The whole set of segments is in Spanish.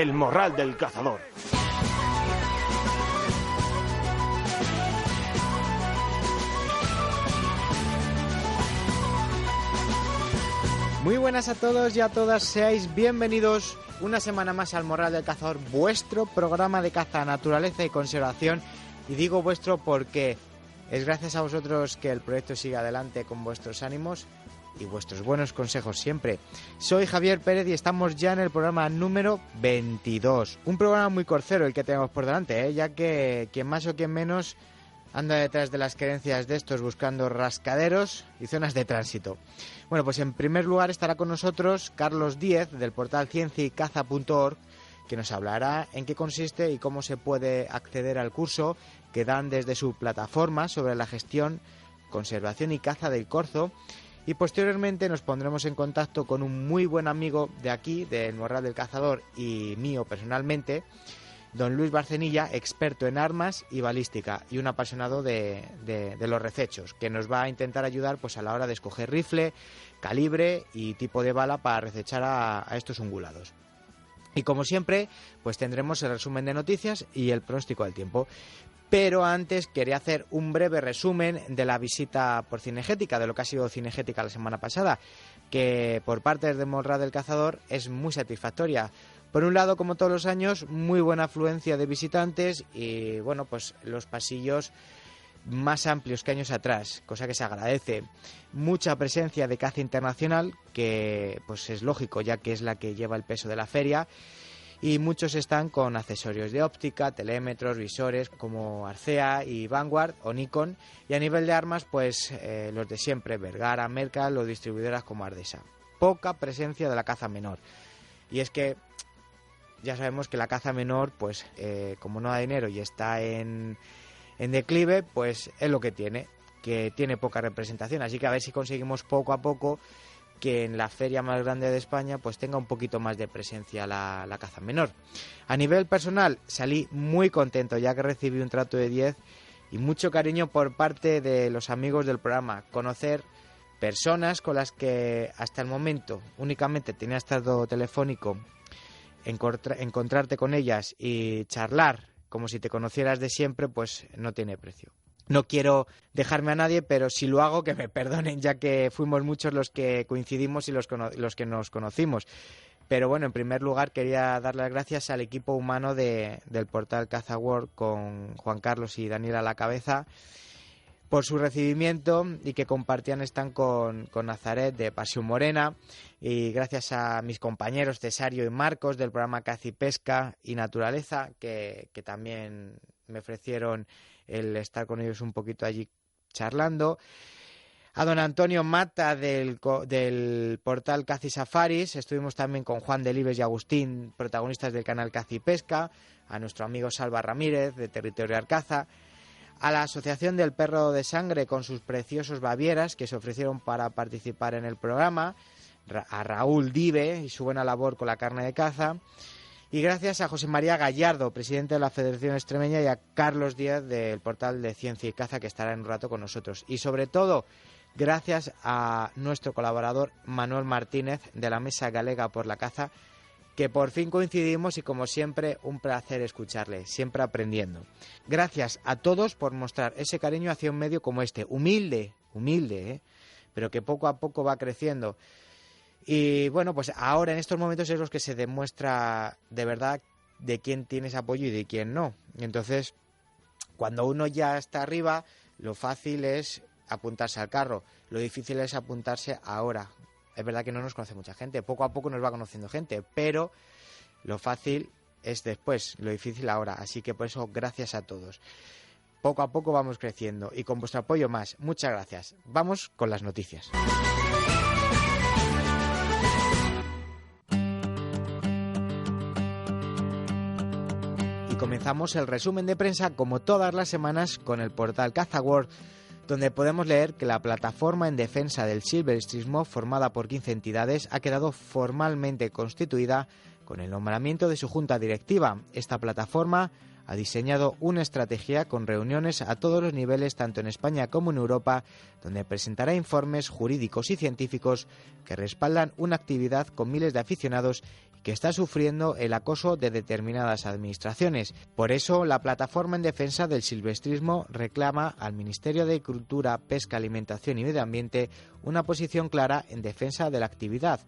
El Morral del Cazador. Muy buenas a todos y a todas, seáis bienvenidos una semana más al Morral del Cazador, vuestro programa de caza, naturaleza y conservación. Y digo vuestro porque es gracias a vosotros que el proyecto sigue adelante con vuestros ánimos y vuestros buenos consejos siempre. Soy Javier Pérez y estamos ya en el programa número 22. Un programa muy corcero el que tenemos por delante, ya que quien más o quien menos anda detrás de las creencias de estos buscando rascaderos y zonas de tránsito. Bueno, pues en primer lugar estará con nosotros Carlos Díez del portal cienciaycaza.org, que nos hablará en qué consiste y cómo se puede acceder al curso que dan desde su plataforma sobre la gestión, conservación y caza del corzo. Y posteriormente nos pondremos en contacto con un muy buen amigo de aquí, del Morral del Cazador y mío personalmente, don Luis Barcenilla, experto en armas y balística y un apasionado de los recechos, que nos va a intentar ayudar pues a la hora de escoger rifle, calibre y tipo de bala para recechar a estos ungulados. Y como siempre, pues tendremos el resumen de noticias y el pronóstico del tiempo. Pero antes quería hacer un breve resumen de la visita por Cinegética, de lo que ha sido Cinegética la semana pasada, que por parte del Morral del Cazador es muy satisfactoria. Por un lado, como todos los años, muy buena afluencia de visitantes y, bueno, pues los pasillos más amplios que años atrás, cosa que se agradece. Mucha presencia de caza internacional, que pues es lógico, ya que es la que lleva el peso de la feria, y muchos están con accesorios de óptica, telémetros, visores como Arcea y Vanguard o Nikon, y a nivel de armas, pues los de siempre, Vergara, Mercal o distribuidoras como Ardesa. Poca presencia de la caza menor. Y es que ya sabemos que la caza menor, pues como no da dinero y está en declive, pues es lo que tiene poca representación. Así que a ver si conseguimos poco a poco que en la feria más grande de España pues tenga un poquito más de presencia la caza menor. A nivel personal salí muy contento, ya que recibí un trato de 10 y mucho cariño por parte de los amigos del programa. Conocer personas con las que hasta el momento únicamente tenías trato telefónico, encontrarte con ellas y charlar como si te conocieras de siempre, pues no tiene precio. No quiero dejarme a nadie, pero si lo hago, que me perdonen, ya que fuimos muchos los que coincidimos y los que nos conocimos. Pero bueno, en primer lugar quería dar las gracias al equipo humano del portal Caza World, con Juan Carlos y Daniel a la cabeza, por su recibimiento y que compartían stand con Nazaret de Pasión Morena, y gracias a mis compañeros Cesario y Marcos del programa Caza y Pesca y Naturaleza, que también me ofrecieron el estar con ellos un poquito allí charlando. A don Antonio Mata del portal Caza y Safaris, estuvimos también con Juan Delibes y Agustín, protagonistas del canal Caza y Pesca, a nuestro amigo Salva Ramírez de Territorial Caza, a la Asociación del Perro de Sangre con sus preciosos babieras que se ofrecieron para participar en el programa, a Raúl Dive y su buena labor con la carne de caza, y gracias a José María Gallardo, presidente de la Federación Extremeña, y a Carlos Díaz del portal de Ciencia y Caza, que estará en un rato con nosotros. Y sobre todo, gracias a nuestro colaborador Manuel Martínez de la Mesa Galega por la Caza, que por fin coincidimos y como siempre un placer escucharle, siempre aprendiendo. Gracias a todos por mostrar ese cariño hacia un medio como este, humilde, pero que poco a poco va creciendo. Y bueno, pues ahora en estos momentos es los que se demuestra de verdad de quién tienes apoyo y de quién no. Entonces, cuando uno ya está arriba, lo fácil es apuntarse al carro, lo difícil es apuntarse ahora. Es verdad que no nos conoce mucha gente, poco a poco nos va conociendo gente, pero lo fácil es después, lo difícil ahora. Así que por eso, gracias a todos. Poco a poco vamos creciendo y con vuestro apoyo más. Muchas gracias. Vamos con las noticias. Y comenzamos el resumen de prensa como todas las semanas con el portal Caza World, donde podemos leer que la plataforma en defensa del silvestrismo, formada por 15 entidades, ha quedado formalmente constituida con el nombramiento de su junta directiva. Esta plataforma ha diseñado una estrategia con reuniones a todos los niveles, tanto en España como en Europa, donde presentará informes jurídicos y científicos que respaldan una actividad con miles de aficionados que está sufriendo el acoso de determinadas administraciones. Por eso, la Plataforma en Defensa del Silvestrismo reclama al Ministerio de Agricultura, Pesca, Alimentación y Medio Ambiente una posición clara en defensa de la actividad,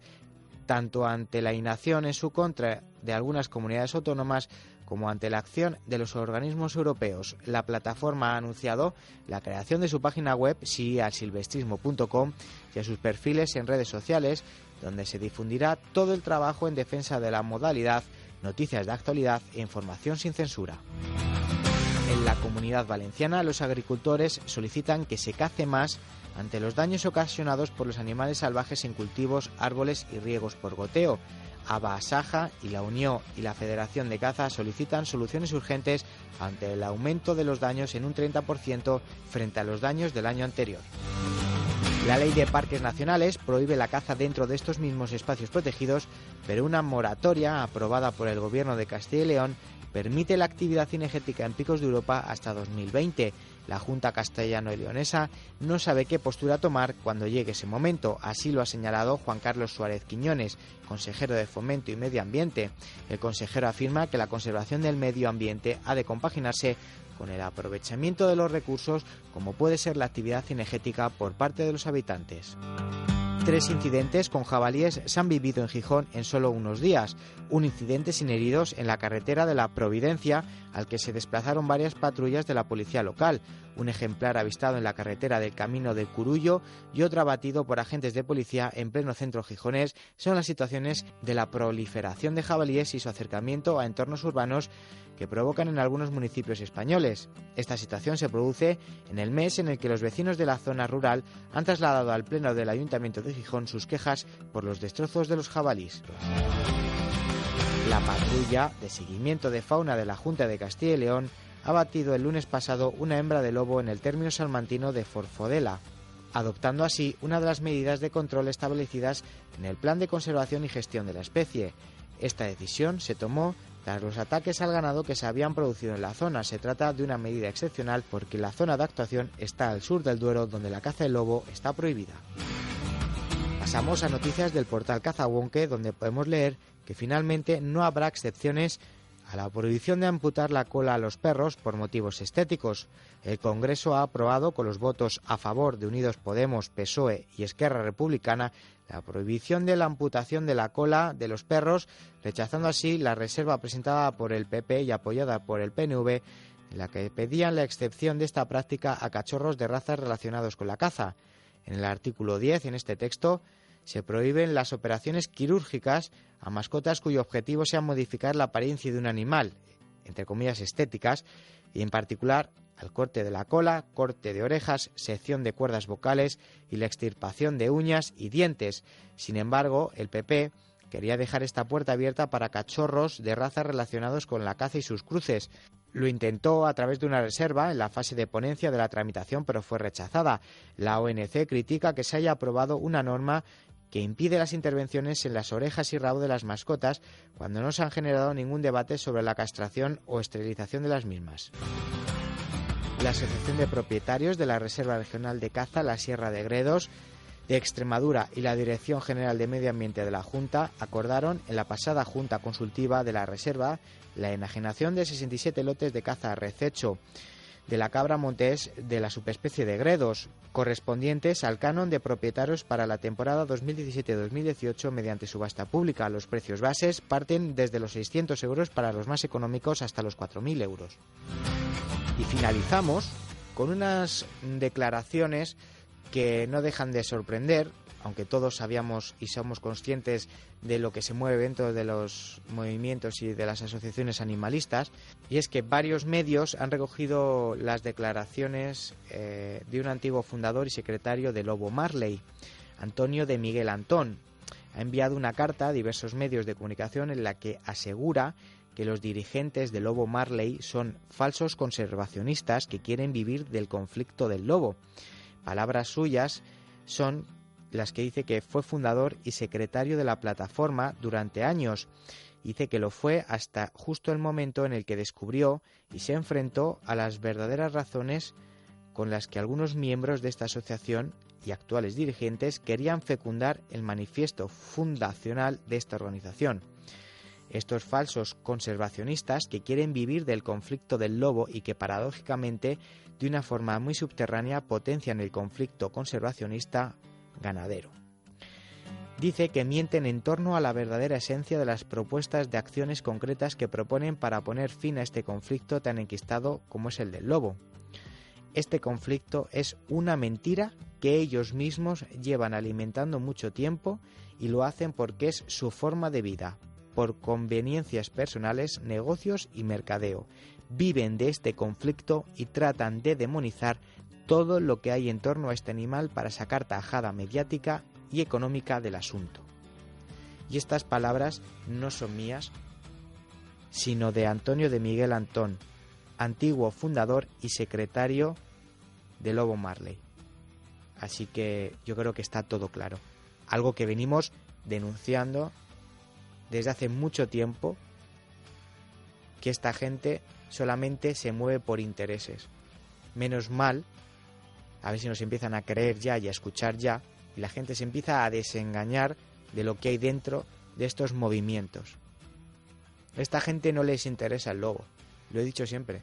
tanto ante la inacción en su contra de algunas comunidades autónomas como ante la acción de los organismos europeos. La plataforma ha anunciado la creación de su página web sialsilvestrismo.com y a sus perfiles en redes sociales, donde se difundirá todo el trabajo en defensa de la modalidad, noticias de actualidad e información sin censura. En la Comunidad Valenciana, los agricultores solicitan que se cace más ante los daños ocasionados por los animales salvajes en cultivos, árboles y riegos por goteo. ABA, Saja y la Unión y la Federación de Caza solicitan soluciones urgentes ante el aumento de los daños en un 30% frente a los daños del año anterior. La Ley de Parques Nacionales prohíbe la caza dentro de estos mismos espacios protegidos, pero una moratoria aprobada por el Gobierno de Castilla y León permite la actividad cinegética en picos de Europa hasta 2020. La Junta castellano-leonesa no sabe qué postura tomar cuando llegue ese momento, así lo ha señalado Juan Carlos Suárez Quiñones, consejero de Fomento y Medio Ambiente. El consejero afirma que la conservación del medio ambiente ha de compaginarse con el aprovechamiento de los recursos, como puede ser la actividad cinegética por parte de los habitantes. 3 incidentes con jabalíes se han vivido en Gijón en solo unos días. Un incidente sin heridos en la carretera de la Providencia, al que se desplazaron varias patrullas de la policía local. Un ejemplar avistado en la carretera del Camino del Curullo y otro abatido por agentes de policía en pleno centro gijonés son las situaciones de la proliferación de jabalíes y su acercamiento a entornos urbanos que provocan en algunos municipios españoles. Esta situación se produce en el mes en el que los vecinos de la zona rural han trasladado al Pleno del Ayuntamiento de Gijón sus quejas por los destrozos de los jabalíes. La patrulla de seguimiento de fauna de la Junta de Castilla y León ha batido el lunes pasado una hembra de lobo en el término salmantino de Forfodela, adoptando así una de las medidas de control establecidas en el Plan de Conservación y Gestión de la especie. Esta decisión se tomó tras los ataques al ganado que se habían producido en la zona. Se trata de una medida excepcional porque la zona de actuación está al sur del Duero, donde la caza del lobo está prohibida. Pasamos a noticias del portal Cazawonke, donde podemos leer que finalmente no habrá excepciones a la prohibición de amputar la cola a los perros por motivos estéticos. El Congreso ha aprobado con los votos a favor de Unidos Podemos, PSOE y Esquerra Republicana la prohibición de la amputación de la cola de los perros, rechazando así la reserva presentada por el PP y apoyada por el PNV, en la que pedían la excepción de esta práctica a cachorros de razas relacionados con la caza. En el artículo 10, en este texto, se prohíben las operaciones quirúrgicas a mascotas cuyo objetivo sea modificar la apariencia de un animal, entre comillas estéticas, y en particular al corte de la cola, corte de orejas, sección de cuerdas vocales y la extirpación de uñas y dientes. Sin embargo, el PP quería dejar esta puerta abierta para cachorros de razas relacionados con la caza y sus cruces. Lo intentó a través de una reserva en la fase de ponencia de la tramitación, pero fue rechazada. La ONC critica que se haya aprobado una norma que impide las intervenciones en las orejas y rabo de las mascotas cuando no se han generado ningún debate sobre la castración o esterilización de las mismas. La Asociación de Propietarios de la Reserva Regional de Caza La Sierra de Gredos de Extremadura y la Dirección General de Medio Ambiente de la Junta acordaron en la pasada Junta Consultiva de la Reserva la enajenación de 67 lotes de caza rececho de la cabra montés de la subespecie de gredos, correspondientes al canon de propietarios para la temporada 2017-2018 mediante subasta pública. Los precios bases parten desde los 600 euros para los más económicos hasta los 4.000 euros. Y finalizamos con unas declaraciones que no dejan de sorprender, aunque todos sabíamos y somos conscientes de lo que se mueve dentro de los movimientos y de las asociaciones animalistas, y es que varios medios han recogido las declaraciones de un antiguo fundador y secretario de Lobo Marley, Antonio de Miguel Antón. Ha enviado una carta a diversos medios de comunicación en la que asegura que los dirigentes de Lobo Marley son falsos conservacionistas que quieren vivir del conflicto del lobo. Palabras suyas son las que dice que fue fundador y secretario de la plataforma durante años. Dice que lo fue hasta justo el momento en el que descubrió y se enfrentó a las verdaderas razones con las que algunos miembros de esta asociación y actuales dirigentes querían fecundar el manifiesto fundacional de esta organización. Estos falsos conservacionistas que quieren vivir del conflicto del lobo y que paradójicamente, de una forma muy subterránea, potencian el conflicto conservacionista ganadero. Dice que mienten en torno a la verdadera esencia de las propuestas de acciones concretas que proponen para poner fin a este conflicto tan enquistado como es el del lobo. Este conflicto es una mentira que ellos mismos llevan alimentando mucho tiempo y lo hacen porque es su forma de vida, por conveniencias personales, negocios y mercadeo. Viven de este conflicto y tratan de demonizar todo lo que hay en torno a este animal para sacar tajada mediática y económica del asunto. Y estas palabras no son mías, sino de Antonio de Miguel Antón, antiguo fundador y secretario de Lobo Marley. Así que yo creo que está todo claro. Algo que venimos denunciando desde hace mucho tiempo, que esta gente solamente se mueve por intereses. Menos mal, a ver si nos empiezan a creer ya y a escuchar ya, y la gente se empieza a desengañar de lo que hay dentro de estos movimientos. A esta gente no les interesa el lobo, lo he dicho siempre.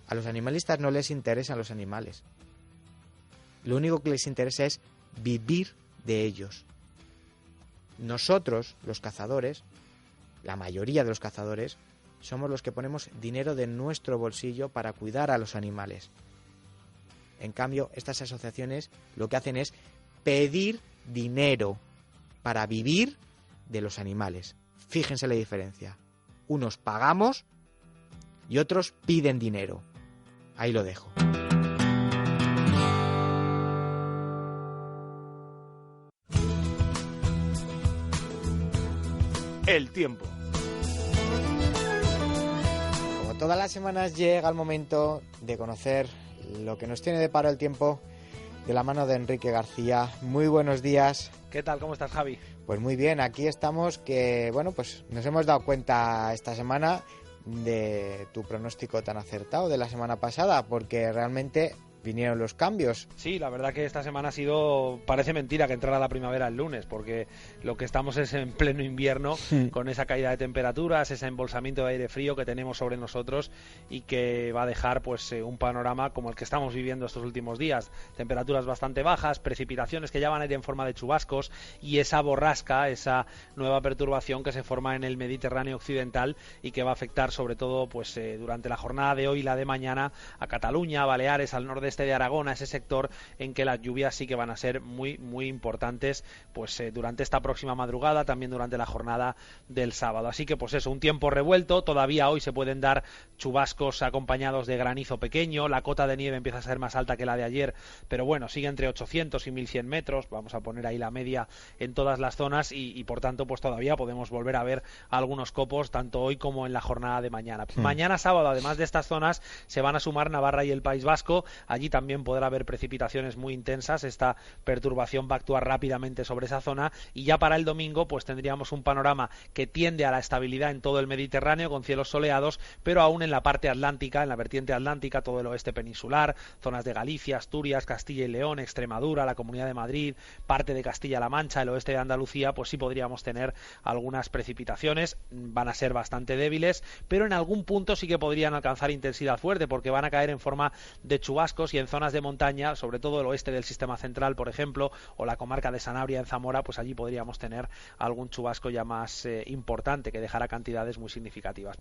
A los animalistas no les interesan los animales. Lo único que les interesa es vivir de ellos. Nosotros, los cazadores, la mayoría de los cazadores, somos los que ponemos dinero de nuestro bolsillo para cuidar a los animales. En cambio, estas asociaciones lo que hacen es pedir dinero para vivir de los animales. Fíjense la diferencia. Unos pagamos y otros piden dinero. Ahí lo dejo. El tiempo. Como todas las semanas llega el momento de conocer lo que nos tiene de paro el tiempo de la mano de Enrique García. Muy buenos días. ¿Qué tal? ¿Cómo estás, Javi? Pues muy bien, aquí estamos que, bueno, pues nos hemos dado cuenta esta semana de tu pronóstico tan acertado de la semana pasada, porque realmente vinieron los cambios. Sí, la verdad que esta semana ha sido, parece mentira que entrara la primavera el lunes, porque lo que estamos es en pleno invierno, con esa caída de temperaturas, ese embolsamiento de aire frío que tenemos sobre nosotros y que va a dejar pues un panorama como el que estamos viviendo estos últimos días. Temperaturas bastante bajas, precipitaciones que ya van a ir en forma de chubascos y esa borrasca, esa nueva perturbación que se forma en el Mediterráneo occidental y que va a afectar sobre todo pues durante la jornada de hoy y la de mañana a Cataluña, a Baleares, al nordeste de Aragón, a ese sector en que las lluvias sí que van a ser muy importantes pues durante esta próxima madrugada, también durante la jornada del sábado. Así que pues eso, un tiempo revuelto. Todavía hoy se pueden dar chubascos acompañados de granizo pequeño, la cota de nieve empieza a ser más alta que la de ayer, pero bueno, sigue entre 800 y 1100 metros, vamos a poner ahí la media en todas las zonas y por tanto pues todavía podemos volver a ver algunos copos tanto hoy como en la jornada de mañana. Mañana sábado, además de estas zonas, se van a sumar Navarra y el País Vasco. Allí también podrá haber precipitaciones muy intensas. Esta perturbación va a actuar rápidamente sobre esa zona y ya para el domingo pues tendríamos un panorama que tiende a la estabilidad en todo el Mediterráneo con cielos soleados, pero aún en la parte atlántica, en la vertiente atlántica, todo el oeste peninsular, zonas de Galicia, Asturias, Castilla y León, Extremadura, la Comunidad de Madrid, parte de Castilla-La Mancha, el oeste de Andalucía, pues sí podríamos tener algunas precipitaciones. Van a ser bastante débiles, pero en algún punto sí que podrían alcanzar intensidad fuerte porque van a caer en forma de chubascos y en zonas de montaña, sobre todo el oeste del sistema central, por ejemplo, o la comarca de Sanabria en Zamora, pues allí podríamos tener algún chubasco ya más importante que dejará cantidades muy significativas.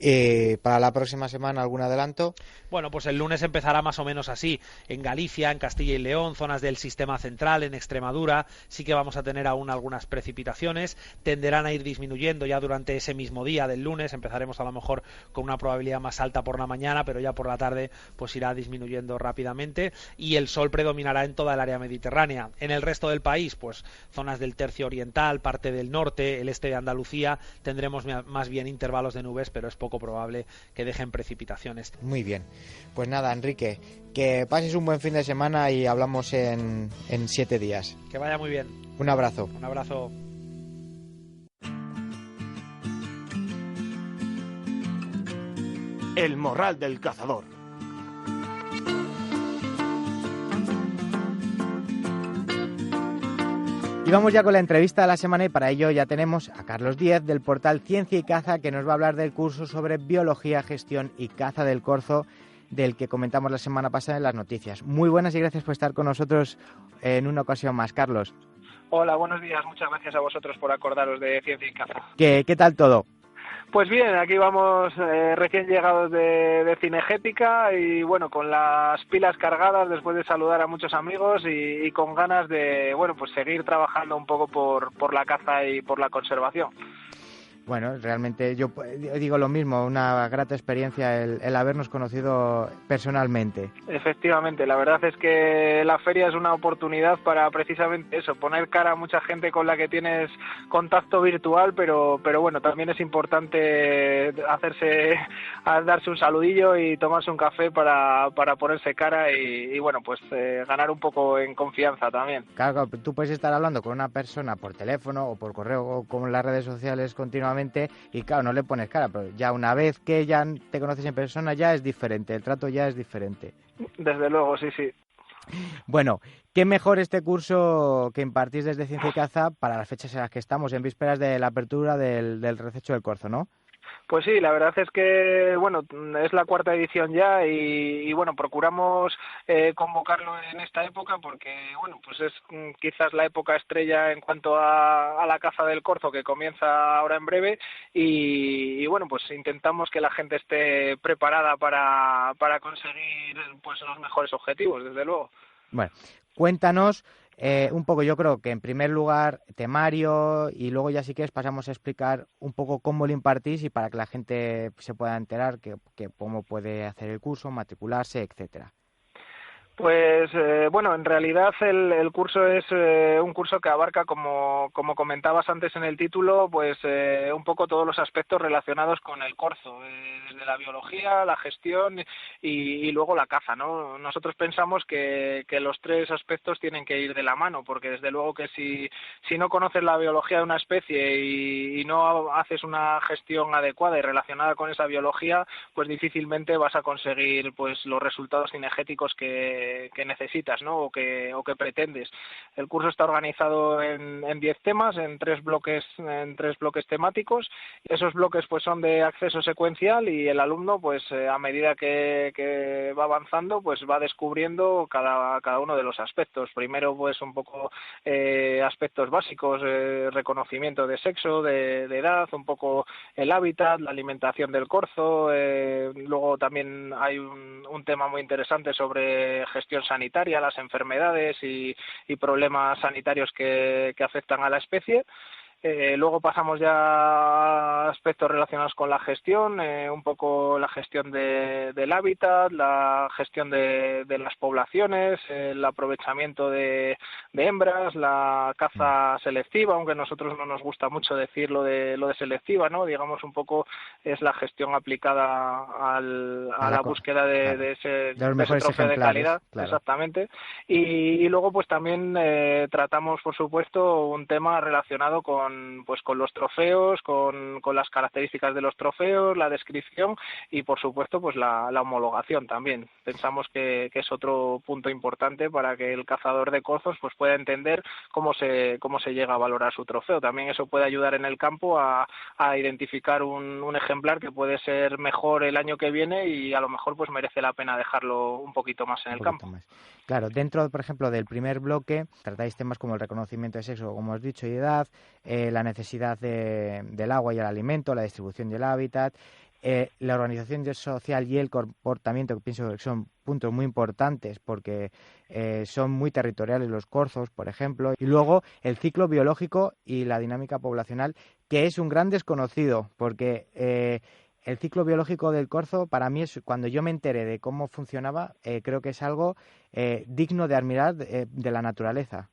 ¿Para la próxima semana algún adelanto? Bueno, pues el lunes empezará más o menos así. En Galicia, en Castilla y León, zonas del sistema central, en Extremadura, sí que vamos a tener aún algunas precipitaciones. Tenderán a ir disminuyendo ya durante ese mismo día del lunes. Empezaremos a lo mejor con una probabilidad más alta por la mañana, pero ya por la tarde pues irá disminuyendo rápidamente y el sol predominará en toda el área mediterránea. En el resto del país, pues zonas del tercio oriental, parte del norte, el este de Andalucía, tendremos más bien intervalos de nubes, pero es poco probable que dejen precipitaciones. Muy bien. Pues nada, Enrique, que pases un buen fin de semana y hablamos en 7 días. Que vaya muy bien. Un abrazo. Un abrazo. El morral del cazador. Y vamos ya con la entrevista de la semana y para ello ya tenemos a Carlos Díez del portal Ciencia y Caza que nos va a hablar del curso sobre biología, gestión y caza del corzo del que comentamos la semana pasada en las noticias. Muy buenas y gracias por estar con nosotros en una ocasión más, Carlos. Hola, buenos días. Muchas gracias a vosotros por acordaros de Ciencia y Caza. ¿Qué tal todo? Pues bien, aquí vamos recién llegados de Cinegética y bueno, con las pilas cargadas después de saludar a muchos amigos y con ganas de, bueno, pues seguir trabajando un poco por la caza y por la conservación. Bueno, realmente yo digo lo mismo, una grata experiencia el habernos conocido personalmente. Efectivamente, la verdad es que la feria es una oportunidad para precisamente eso, poner cara a mucha gente con la que tienes contacto virtual, pero bueno, también es importante darse un saludillo y tomarse un café para ponerse cara y bueno, pues ganar un poco en confianza también. Claro, tú puedes estar hablando con una persona por teléfono o por correo o con las redes sociales continuamente y claro, no le pones cara, pero ya una vez que ya te conoces en persona ya es diferente, el trato ya es diferente. Desde luego, sí. Bueno, ¿qué mejor este curso que impartís desde Ciencia y Caza para las fechas en las que estamos, en vísperas de la apertura del Rececho del Corzo, ¿no? Pues sí, la verdad es que, bueno, es la 4ª edición ya y bueno, procuramos convocarlo en esta época porque, bueno, pues es quizás la época estrella en cuanto a la caza del corzo que comienza ahora en breve y bueno, pues intentamos que la gente esté preparada para conseguir pues los mejores objetivos, desde luego. Bueno, cuéntanos un poco, yo creo que en primer lugar temario y luego ya si quieres pasamos a explicar un poco cómo lo impartís y para que la gente se pueda enterar que cómo puede hacer el curso, matricularse, etcétera. Pues bueno, en realidad el curso es un curso que abarca, como comentabas antes en el título, pues un poco todos los aspectos relacionados con el corzo, desde la biología, la gestión y luego la caza, ¿no? Nosotros pensamos que los 3 aspectos tienen que ir de la mano, porque desde luego que si no conoces la biología de una especie y no haces una gestión adecuada y relacionada con esa biología, pues difícilmente vas a conseguir pues los resultados cinegéticos que necesitas, ¿no? o que pretendes. El curso está organizado en 10 temas, en tres bloques temáticos. Esos bloques pues son de acceso secuencial y el alumno pues a medida que va avanzando pues va descubriendo cada uno de los aspectos. Primero pues un poco aspectos básicos, reconocimiento de sexo, de edad, un poco el hábitat, la alimentación del corzo, luego también hay un tema muy interesante sobre gestión sanitaria, las enfermedades y problemas sanitarios que afectan a la especie. Luego pasamos ya a aspectos relacionados con la gestión, un poco la gestión del hábitat, la gestión de las poblaciones, el aprovechamiento de hembras, la caza selectiva, aunque a nosotros no nos gusta mucho decir lo de selectiva, ¿no? Digamos un poco es la gestión aplicada a la búsqueda de ese trofeo de calidad, claro. Exactamente. Y luego pues también tratamos por supuesto un tema relacionado con los trofeos, con las características de los trofeos, la descripción y por supuesto pues la homologación también. Pensamos que es otro punto importante para que el cazador de corzos pues pueda entender cómo se llega a valorar su trofeo. También eso puede ayudar en el campo a identificar un ejemplar que puede ser mejor el año que viene y a lo mejor pues merece la pena dejarlo un poquito más en el campo. Más. Claro, dentro, por ejemplo, del primer bloque tratáis temas como el reconocimiento de sexo, como has dicho, y edad, la necesidad del agua y el alimento, la distribución del hábitat, la organización social y el comportamiento, que pienso que son puntos muy importantes porque son muy territoriales los corzos, por ejemplo, y luego el ciclo biológico y la dinámica poblacional, que es un gran desconocido porque el ciclo biológico del corzo, para mí, es cuando yo me enteré de cómo funcionaba, creo que es algo digno de admirar de la naturaleza.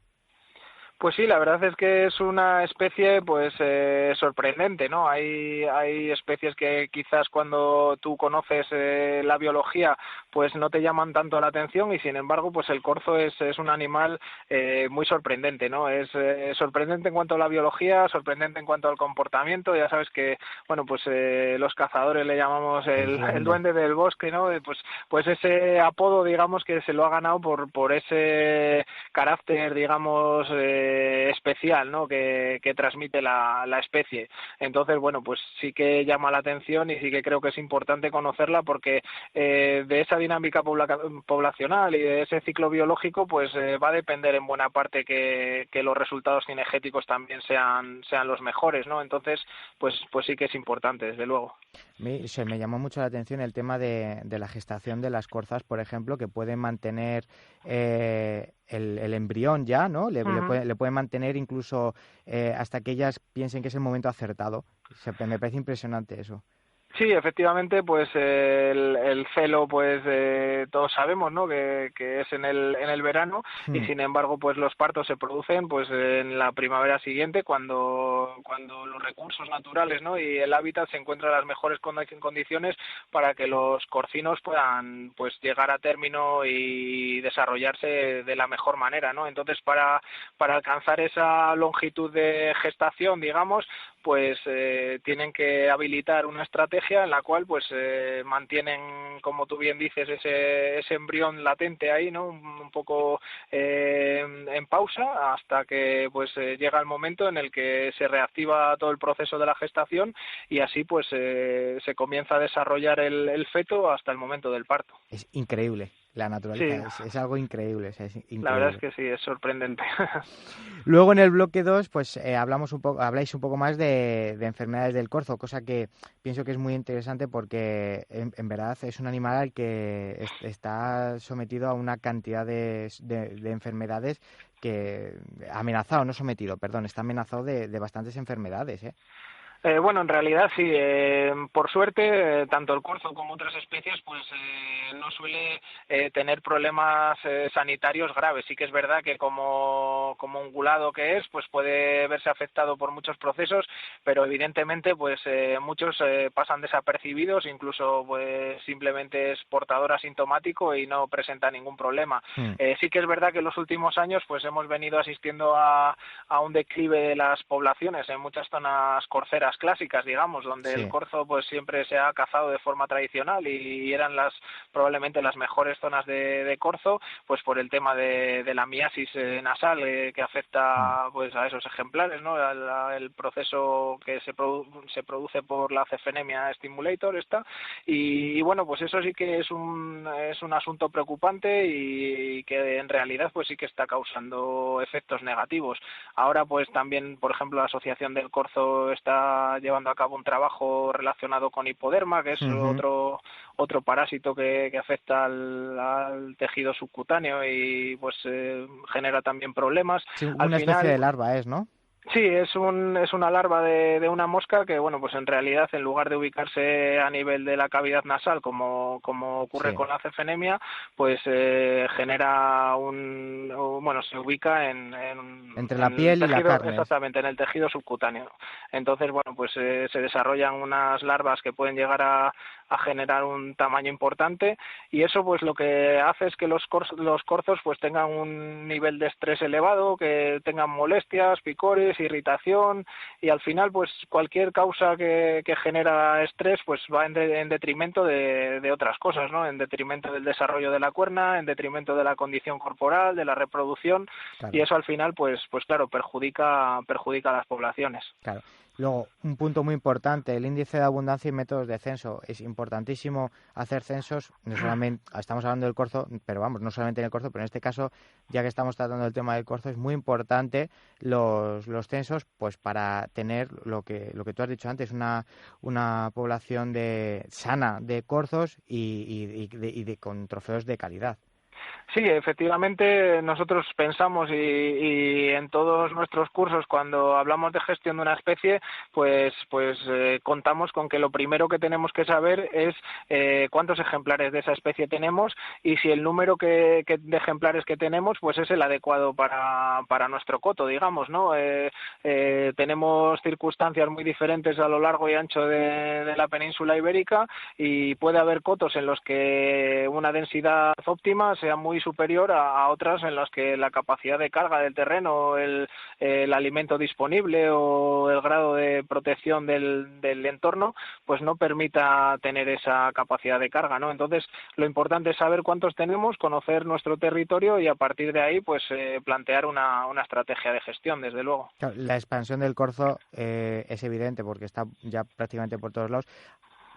Pues sí, la verdad es que es una especie pues sorprendente, ¿no? Hay especies que quizás cuando tú conoces la biología pues no te llaman tanto la atención y sin embargo pues el corzo es un animal muy sorprendente, ¿no? Es sorprendente en cuanto a la biología, sorprendente en cuanto al comportamiento. Ya sabes que, bueno, pues los cazadores le llamamos el duende del bosque, ¿no? Pues ese apodo, digamos, que se lo ha ganado por ese carácter, digamos, especial, ¿no? que transmite la especie. Entonces, bueno, pues sí que llama la atención y sí que creo que es importante conocerla porque de esa dinámica poblacional y de ese ciclo biológico, pues va a depender en buena parte que los resultados cinegéticos también sean los mejores, ¿no? Entonces, pues sí que es importante, desde luego. Me llamó mucho la atención el tema de la gestación de las corzas, por ejemplo, que pueden mantener el embrión ya, ¿no? Le pueden mantener incluso hasta que ellas piensen que es el momento acertado. Me parece impresionante eso. Sí, efectivamente, pues el celo, pues todos sabemos, ¿no? Que es en el verano y sin embargo, pues los partos se producen, pues en la primavera siguiente, cuando los recursos naturales, ¿no? Y el hábitat se encuentran en las mejores condiciones para que los corcinos puedan, pues llegar a término y desarrollarse de la mejor manera, ¿no? Entonces, para alcanzar esa longitud de gestación, digamos, pues tienen que habilitar una estrategia en la cual pues mantienen, como tú bien dices, ese embrión latente ahí, ¿no? Un poco en pausa hasta que pues llega el momento en el que se reactiva todo el proceso de la gestación y así pues se comienza a desarrollar el feto hasta el momento del parto. Es increíble. La naturaleza sí. es algo increíble, es increíble. La verdad es que sí, es sorprendente. Luego en el bloque 2 pues habláis un poco más de enfermedades del corzo, cosa que pienso que es muy interesante porque en verdad es un animal al que está sometido a una cantidad de enfermedades que está amenazado de bastantes enfermedades, ¿eh? Bueno, en realidad sí. Por suerte, tanto el corzo como otras especies, pues no suele tener problemas sanitarios graves. Sí que es verdad que como ungulado que es, pues puede verse afectado por muchos procesos, pero evidentemente, pues muchos pasan desapercibidos, incluso pues simplemente es portador asintomático y no presenta ningún problema. Sí que es verdad que en los últimos años, pues hemos venido asistiendo a un declive de las poblaciones en muchas zonas corceras clásicas, digamos, donde el corzo pues siempre se ha cazado de forma tradicional y eran probablemente las mejores zonas de corzo, pues por el tema de la miasis nasal que afecta pues a esos ejemplares, ¿no? El proceso que se produce por la cefenemia stimulator y bueno, pues eso sí que es un asunto preocupante y que en realidad pues sí que está causando efectos negativos. Ahora pues también, por ejemplo, la Asociación del Corzo está llevando a cabo un trabajo relacionado con hipoderma, que es otro parásito que afecta al tejido subcutáneo y pues genera también problemas. Sí, una especie de larva ¿no? Sí, es una larva de una mosca que, bueno, pues en realidad en lugar de ubicarse a nivel de la cavidad nasal como ocurre con la cefenemia, pues genera se ubica entre la piel y la carne. Exactamente, en el tejido subcutáneo. Entonces, bueno, pues se desarrollan unas larvas que pueden llegar a generar un tamaño importante y eso pues lo que hace es que los corzos pues tengan un nivel de estrés elevado, que tengan molestias, picores, irritación y al final pues cualquier causa que genera estrés pues va en detrimento de otras cosas, ¿no? En detrimento del desarrollo de la cuerna, en detrimento de la condición corporal, de la reproducción y eso al final pues claro perjudica a las poblaciones. Claro. Luego, un punto muy importante, el índice de abundancia y métodos de censo. Es importantísimo hacer censos, no solamente, estamos hablando del corzo, pero vamos, no solamente en el corzo, pero en este caso, ya que estamos tratando el tema del corzo, es muy importante los censos, pues para tener lo que tú has dicho antes, una población sana de corzos y con trofeos de calidad. Sí, efectivamente nosotros pensamos y en todos nuestros cursos cuando hablamos de gestión de una especie pues contamos con que lo primero que tenemos que saber es cuántos ejemplares de esa especie tenemos y si el número de ejemplares que tenemos pues es el adecuado para nuestro coto, digamos, ¿no? Tenemos circunstancias muy diferentes a lo largo y ancho de la península ibérica y puede haber cotos en los que una densidad óptima sea muy muy superior a otras en las que la capacidad de carga del terreno, el alimento disponible o el grado de protección del entorno, pues no permita tener esa capacidad de carga, ¿no? Entonces, lo importante es saber cuántos tenemos, conocer nuestro territorio y a partir de ahí, pues plantear una estrategia de gestión, desde luego. Claro, la expansión del corzo es evidente porque está ya prácticamente por todos lados,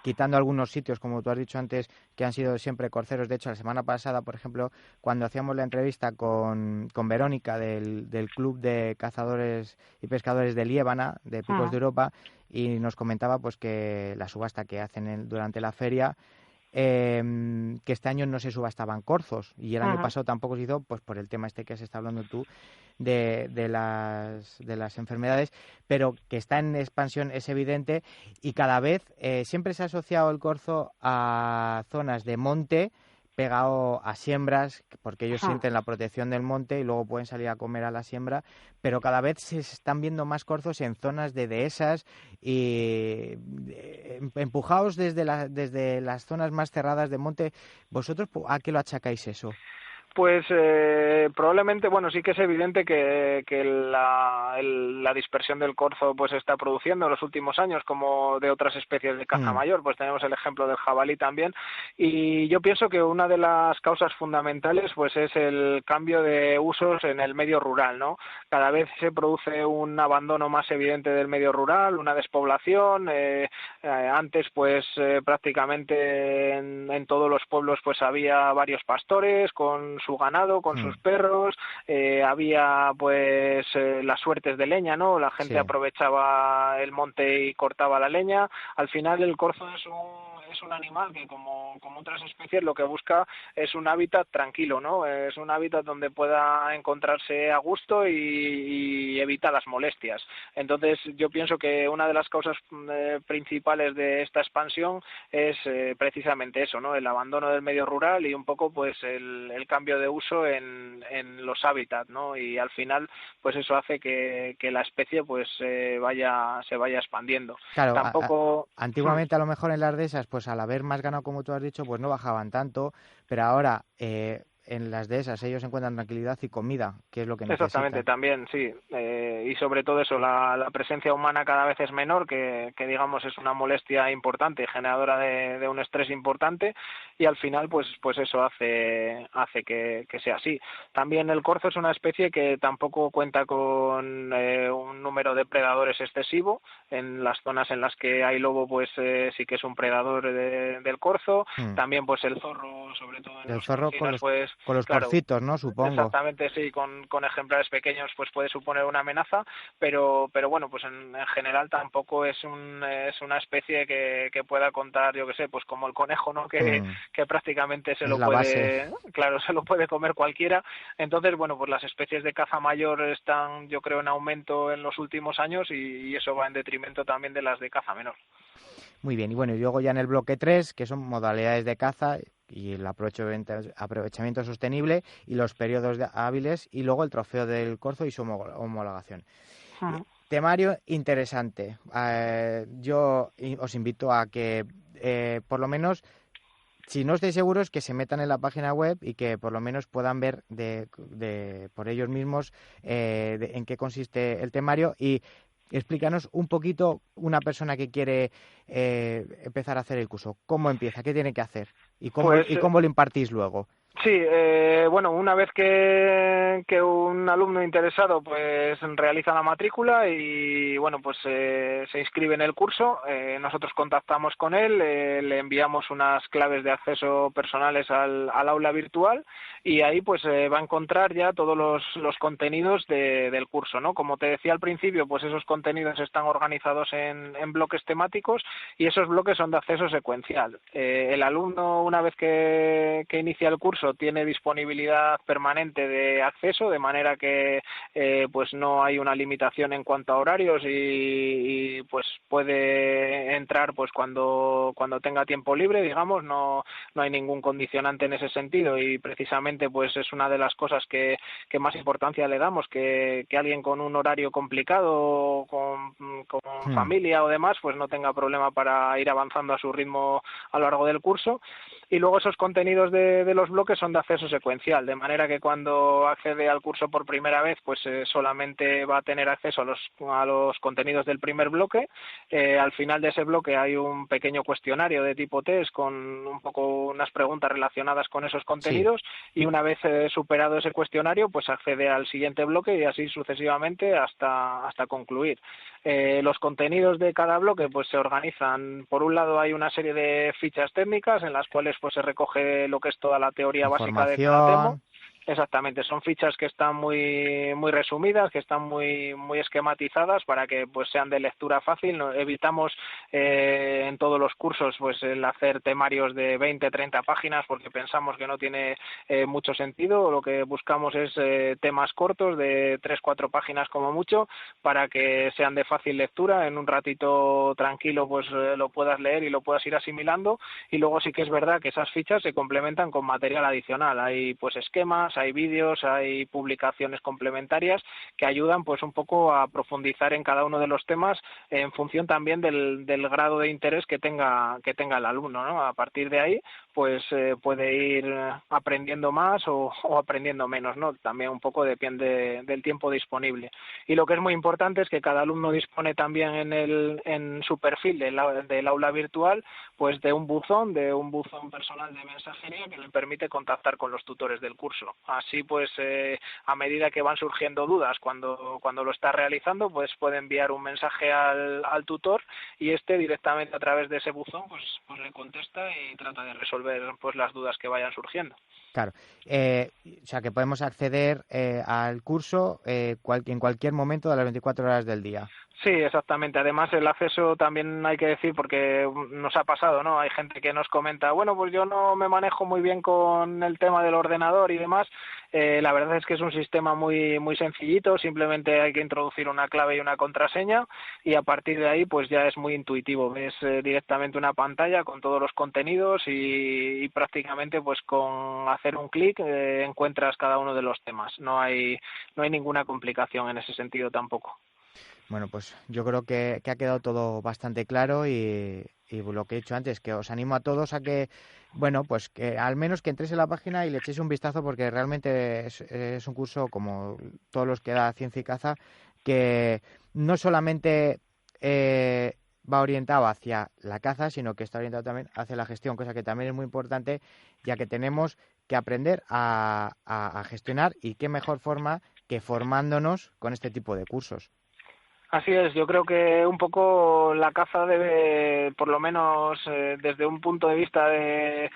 quitando algunos sitios, como tú has dicho antes, que han sido siempre corceros. De hecho, la semana pasada, por ejemplo, cuando hacíamos la entrevista con Verónica del Club de Cazadores y Pescadores de Liébana, de Picos de Europa, y nos comentaba pues que la subasta que hacen durante la feria, que este año no se subastaban corzos y el año pasado tampoco se hizo, pues por el tema este que has estado hablando tú de las enfermedades, pero que está en expansión es evidente y cada vez siempre se ha asociado el corzo a zonas de monte pegado a siembras, porque ellos sienten la protección del monte y luego pueden salir a comer a la siembra, pero cada vez se están viendo más corzos en zonas de dehesas y empujados desde las zonas más cerradas de monte. ¿Vosotros a qué lo achacáis eso? Pues probablemente, bueno, sí que es evidente que la dispersión del corzo pues está produciendo en los últimos años, como de otras especies de caza mayor, pues tenemos el ejemplo del jabalí también, y yo pienso que una de las causas fundamentales pues es el cambio de usos en el medio rural, ¿no? Cada vez se produce un abandono más evidente del medio rural, una despoblación, antes pues prácticamente en todos los pueblos pues había varios pastores con su ganado, con sus perros, había pues las suertes de leña, ¿no? La gente aprovechaba el monte y cortaba la leña. Al final el corzo es un animal que como otras especies lo que busca es un hábitat tranquilo, ¿no? Es un hábitat donde pueda encontrarse a gusto y evita las molestias. Entonces yo pienso que una de las causas principales de esta expansión es precisamente eso, ¿no? El abandono del medio rural y un poco pues el cambio de uso en los hábitats, ¿no? Y al final pues eso hace que la especie pues se vaya expandiendo. Claro, tampoco antiguamente a lo mejor en las dehesas pues al haber más ganado, como tú has dicho, pues no bajaban tanto, pero ahora en las dehesas ellos encuentran tranquilidad y comida, que es lo que necesitan. Exactamente, también, sí. Y sobre todo eso, la presencia humana cada vez es menor, que digamos es una molestia importante y generadora de un estrés importante, y al final pues eso hace que sea así. También el corzo es una especie que tampoco cuenta con un número de predadores excesivo. En las zonas en las que hay lobo pues sí que es un predador del corzo. También pues el zorro, sobre todo en el los zorro cocinas, pues con los claro, corcitos, ¿no? Supongo. Exactamente, sí, con ejemplares pequeños pues puede suponer una amenaza, pero bueno, pues en general tampoco es una especie que pueda contar, yo que sé, pues como el conejo, ¿no? Que prácticamente se lo puede comer cualquiera. Entonces, bueno, pues las especies de caza mayor están, yo creo, en aumento en los últimos años y eso va en detrimento también de las de caza menor. Muy bien, y bueno, y luego ya en el bloque 3, que son modalidades de caza y el aprovechamiento sostenible y los periodos hábiles, y luego el trofeo del corzo y su homologación. Temario interesante. Yo os invito a que por lo menos, si no estáis seguros, que se metan en la página web y que por lo menos puedan ver por ellos mismos en qué consiste el temario. Y explícanos un poquito, una persona que quiere empezar a hacer el curso, ¿cómo empieza? ¿Qué tiene que hacer? ¿Y cómo lo impartís luego? Sí, bueno, una vez que un alumno interesado pues realiza la matrícula y bueno, pues se inscribe en el curso, nosotros contactamos con él, le enviamos unas claves de acceso personales al aula virtual y ahí pues va a encontrar ya todos los contenidos del curso, ¿no? Como te decía al principio, pues esos contenidos están organizados en bloques temáticos y esos bloques son de acceso secuencial. El alumno, una vez que inicia el curso, tiene disponibilidad permanente de acceso, de manera que pues no hay una limitación en cuanto a horarios y pues puede entrar pues cuando tenga tiempo libre, digamos, no hay ningún condicionante en ese sentido, y precisamente pues es una de las cosas que más importancia le damos, que alguien con un horario complicado, con familia o demás, pues no tenga problema para ir avanzando a su ritmo a lo largo del curso. Y luego esos contenidos de los bloques son de acceso secuencial, de manera que cuando accede al curso por primera vez, pues solamente va a tener acceso a los contenidos del primer bloque. Al final de ese bloque hay un pequeño cuestionario de tipo test con un poco unas preguntas relacionadas con esos contenidos, sí. Y una vez superado ese cuestionario, pues accede al siguiente bloque y así sucesivamente hasta concluir. Los contenidos de cada bloque pues se organizan. Por un lado hay una serie de fichas técnicas en las cuales pues se recoge lo que es toda la teoría básica de cada tema. Exactamente, son fichas que están muy resumidas, que están muy esquematizadas para que pues sean de lectura fácil. Evitamos en todos los cursos pues el hacer temarios de 20-30 páginas porque pensamos que no tiene mucho sentido. Lo que buscamos es temas cortos de 3-4 páginas como mucho, para que sean de fácil lectura. En un ratito tranquilo pues lo puedas leer y lo puedas ir asimilando. Y luego sí que es verdad que esas fichas se complementan con material adicional. Hay pues esquemas, hay vídeos, hay publicaciones complementarias que ayudan pues un poco a profundizar en cada uno de los temas en función también del grado de interés que tenga el alumno, ¿no? A partir de ahí pues puede ir aprendiendo más o aprendiendo menos, ¿no? También un poco depende del tiempo disponible. Y lo que es muy importante es que cada alumno dispone también en su perfil del aula virtual pues de un buzón personal de mensajería que le permite contactar con los tutores del curso. Así pues a medida que van surgiendo dudas cuando lo está realizando, pues puede enviar un mensaje al tutor y este directamente a través de ese buzón pues le contesta y trata de resolver pues las dudas que vayan surgiendo. Claro, o sea que podemos acceder al curso en cualquier momento de las 24 horas del día. Sí, exactamente. Además, el acceso también hay que decir, porque nos ha pasado, ¿no? Hay gente que nos comenta, bueno, pues yo no me manejo muy bien con el tema del ordenador y demás. La verdad es que es un sistema muy sencillito, simplemente hay que introducir una clave y una contraseña y a partir de ahí pues ya es muy intuitivo. Ves directamente una pantalla con todos los contenidos y prácticamente pues con hacer un clic encuentras cada uno de los temas. No hay ninguna complicación en ese sentido tampoco. Bueno, pues yo creo que ha quedado todo bastante claro y lo que he dicho antes, que os animo a todos a que, bueno, pues que al menos que entréis en la página y le echéis un vistazo porque realmente es un curso como todos los que da Ciencia y Caza que no solamente va orientado hacia la caza, sino que está orientado también hacia la gestión, cosa que también es muy importante, ya que tenemos que aprender a gestionar y qué mejor forma que formándonos con este tipo de cursos. Así es, yo creo que un poco la caza debe, por lo menos desde un punto de vista de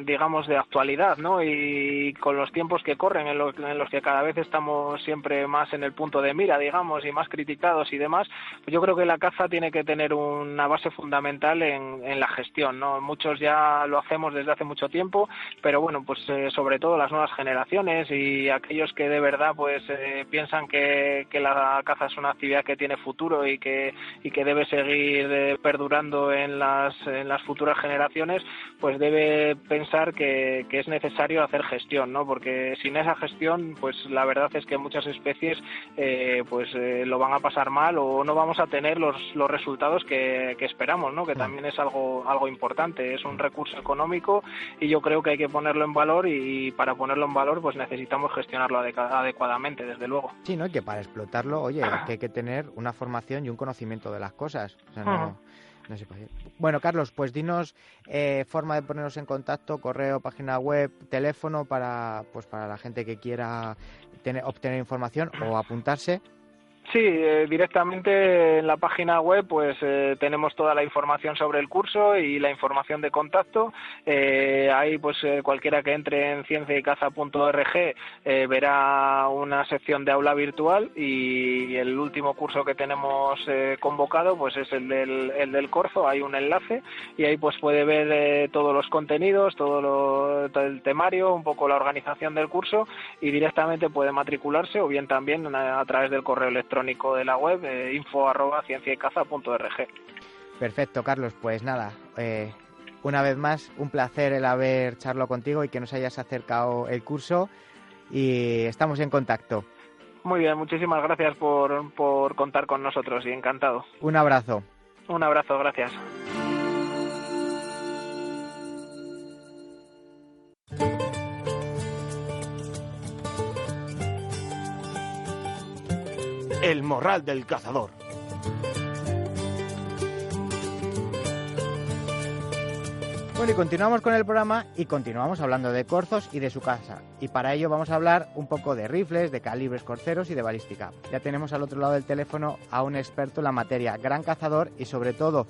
digamos de actualidad, ¿no? Y con los tiempos que corren en los que cada vez estamos siempre más en el punto de mira, digamos, y más criticados y demás, pues yo creo que la caza tiene que tener una base fundamental en la gestión, ¿no? Muchos ya lo hacemos desde hace mucho tiempo, pero bueno, pues sobre todo las nuevas generaciones y aquellos que de verdad pues piensan que la caza es una actividad que tiene futuro y que debe seguir perdurando en las futuras generaciones, pues debe pensar que es necesario hacer gestión, ¿no? Porque sin esa gestión, pues la verdad es que muchas especies lo van a pasar mal o no vamos a tener los resultados que esperamos, ¿no? Que también es algo importante, es un recurso económico y yo creo que hay que ponerlo en valor y para ponerlo en valor pues necesitamos gestionarlo adecuadamente, desde luego. Sí, ¿no? Y que para explotarlo, oye, que hay que tener una formación y un conocimiento de las cosas. O sea, no sé. Bueno, Carlos, pues dinos forma de ponernos en contacto, correo, página web, teléfono para la gente que quiera obtener información o apuntarse. Sí, directamente en la página web pues tenemos toda la información sobre el curso y la información de contacto. Ahí pues cualquiera que entre en cienciaycaza.org verá una sección de aula virtual, y el último curso que tenemos convocado pues es el del corzo. Hay un enlace y ahí pues puede ver todos los contenidos, todo el temario, un poco la organización del curso, y directamente puede matricularse, o bien también a través del correo electrónico de la web, info@cienciaycaza.org. Perfecto, Carlos. Pues nada, una vez más, un placer el haber charlado contigo y que nos hayas acercado el curso, y estamos en contacto. Muy bien, muchísimas gracias por contar con nosotros, y encantado. Un abrazo. Un abrazo, gracias. El morral del cazador. Bueno, y continuamos con el programa y continuamos hablando de corzos y de su caza. Y para ello vamos a hablar un poco de rifles, de calibres corceros y de balística. Ya tenemos al otro lado del teléfono a un experto en la materia, gran cazador y sobre todo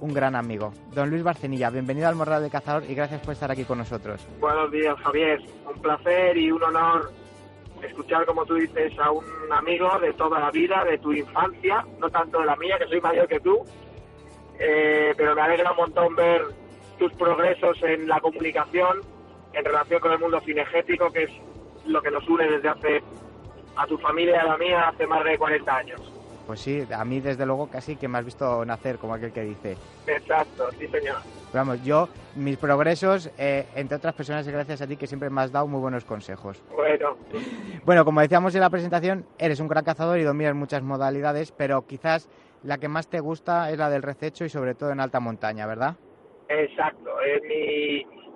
un gran amigo. Don Luis Barcenilla, bienvenido al morral del cazador y gracias por estar aquí con nosotros. Buenos días, Javier. Un placer y un honor escuchar, como tú dices, a un amigo de toda la vida, de tu infancia, no tanto de la mía, que soy mayor que tú, pero me alegra un montón ver tus progresos en la comunicación en relación con el mundo cinegético, que es lo que nos une desde hace, a tu familia y a la mía, hace más de 40 años. Pues sí, a mí desde luego casi que me has visto nacer, como aquel que dice. Exacto, sí señor. Pero vamos, mis progresos, entre otras personas, es gracias a ti, que siempre me has dado muy buenos consejos. Bueno, como decíamos en la presentación, eres un gran cazador y dominas muchas modalidades, pero quizás la que más te gusta es la del rececho y sobre todo en alta montaña, ¿verdad? Exacto,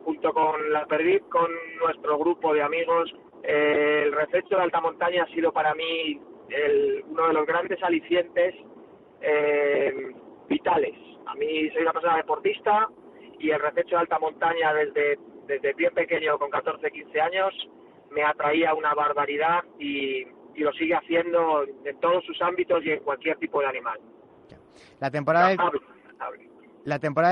junto con la Perdiz, con nuestro grupo de amigos, el rececho de alta montaña ha sido para mí uno de los grandes alicientes vitales. A mí soy una persona deportista y el rececho de alta montaña desde bien pequeño, con 14, 15 años, me atraía una barbaridad y lo sigue haciendo en todos sus ámbitos y en cualquier tipo de animal. La temporada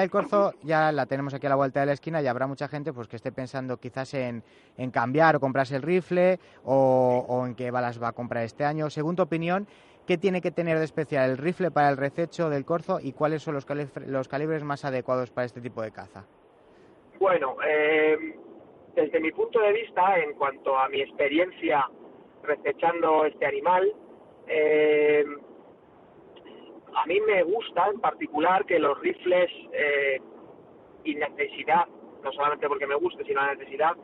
del corzo ya la tenemos aquí a la vuelta de la esquina y habrá mucha gente pues que esté pensando quizás en cambiar o comprarse el rifle o en qué balas va a comprar este año. Según tu opinión, ¿qué tiene que tener de especial el rifle para el rececho del corzo y cuáles son los calibres más adecuados para este tipo de caza? Bueno, desde mi punto de vista, en cuanto a mi experiencia recechando este animal, a mí me gusta en particular que los rifles, y necesidad, no solamente porque me guste, sino la necesidad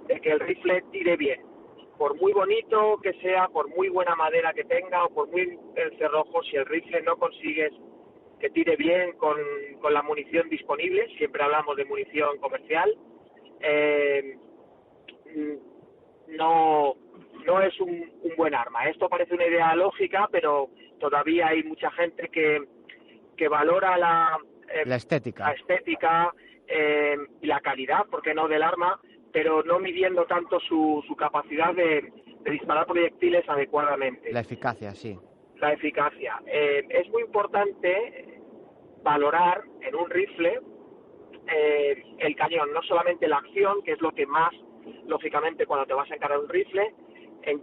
de que el rifle tire bien. Por muy bonito que sea, por muy buena madera que tenga o por muy cerrojo, si el rifle no consigues que tire bien con la munición disponible, siempre hablamos de munición comercial, no es un buen arma. Esto parece una idea lógica, pero todavía hay mucha gente que valora la estética y la calidad, ¿por qué no?, del arma, pero no midiendo tanto su capacidad de disparar proyectiles adecuadamente. La eficacia, sí. La eficacia. Es muy importante valorar en un rifle el cañón, no solamente la acción, que es lo que más, lógicamente, cuando te vas a encarar un rifle, en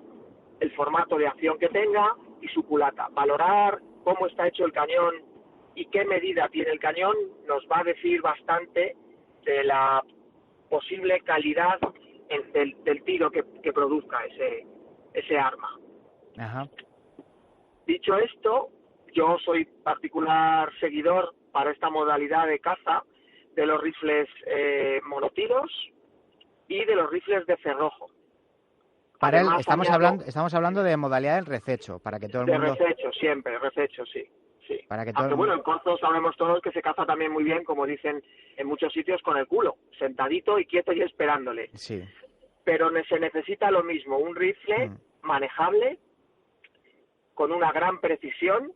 el formato de acción que tenga y su culata. Valorar cómo está hecho el cañón y qué medida tiene el cañón nos va a decir bastante de la posible calidad del tiro que produzca ese arma. Ajá. Dicho esto, yo soy particular seguidor para esta modalidad de caza de los rifles monotiros y de los rifles de cerrojo. Para él estamos hablando de modalidad del rececho, para que todo el mundo... De rececho, siempre, rececho, sí. Para que todo Aunque bueno, en corzo sabemos todos que se caza también muy bien, como dicen en muchos sitios, con el culo, sentadito y quieto y esperándole. Sí. Pero se necesita lo mismo, un rifle manejable, con una gran precisión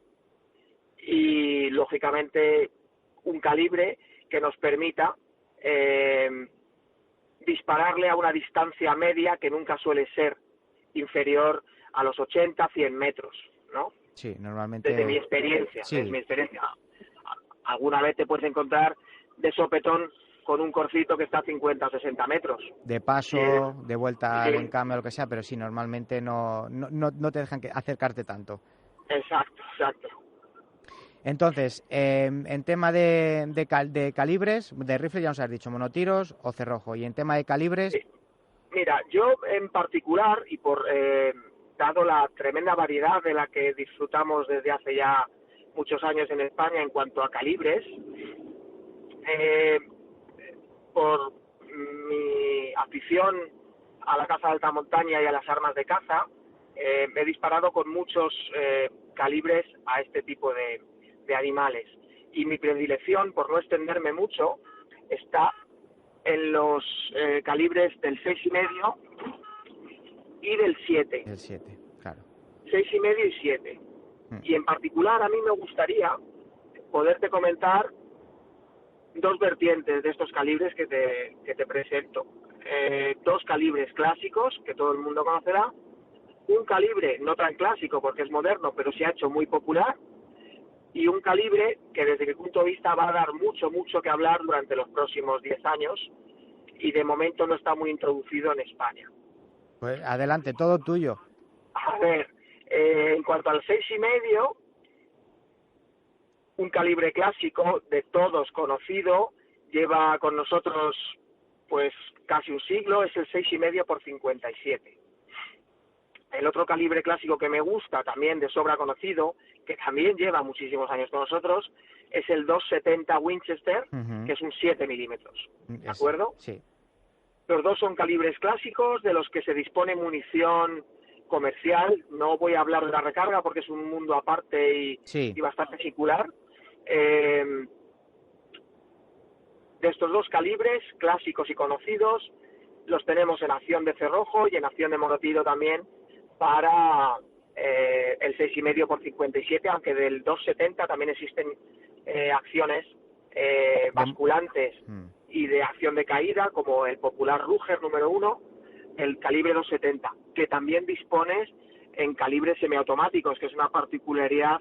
y, lógicamente, un calibre que nos permita dispararle a una distancia media que nunca suele ser inferior a los 80-100 metros, ¿no? Sí, normalmente... Desde mi experiencia, Sí. desde mi experiencia. Alguna vez te puedes encontrar de sopetón con un corcito que está a 50 o 60 metros. De paso, Sí. de vuelta Sí. al encame o lo que sea, pero sí, normalmente no te dejan acercarte tanto. Exacto, exacto. Entonces, en tema de calibres, de rifle ya nos has dicho, monotiros o cerrojo. Y en tema de calibres, Sí. Mira, yo en particular, y por dado la tremenda variedad de la que disfrutamos desde hace ya muchos años en España en cuanto a calibres, por mi afición a la caza de alta montaña y a las armas de caza, he disparado con muchos calibres a este tipo de animales. Y mi predilección, por no extenderme mucho, está en los calibres del 6,5 y del 7. el 7, claro. 6,5 y 7. Y en particular a mí me gustaría poderte comentar dos vertientes de estos calibres que te presento. Dos calibres clásicos que todo el mundo conocerá, un calibre no tan clásico porque es moderno pero se ha hecho muy popular, y un calibre que desde mi punto de vista va a dar mucho que hablar durante los próximos 10 años y de momento no está muy introducido en España. Pues adelante, todo tuyo. A ver, en cuanto al 6,5, un calibre clásico de todos conocido, lleva con nosotros pues casi un siglo, es el 6,5 por 57. El otro calibre clásico que me gusta, también de sobra conocido, que también lleva muchísimos años con nosotros, es el 270 Winchester, que es un 7 milímetros. ¿De acuerdo? Sí. Los dos son calibres clásicos de los que se dispone munición comercial. No voy a hablar de la recarga porque es un mundo aparte y bastante singular. De estos dos calibres clásicos y conocidos los tenemos en acción de cerrojo y en acción de monotiro también para el 6,5 por 57, aunque del 270 también existen acciones basculantes y de acción de caída, como el popular Ruger número 1, el calibre 270, que también dispones en calibres semiautomáticos, que es una particularidad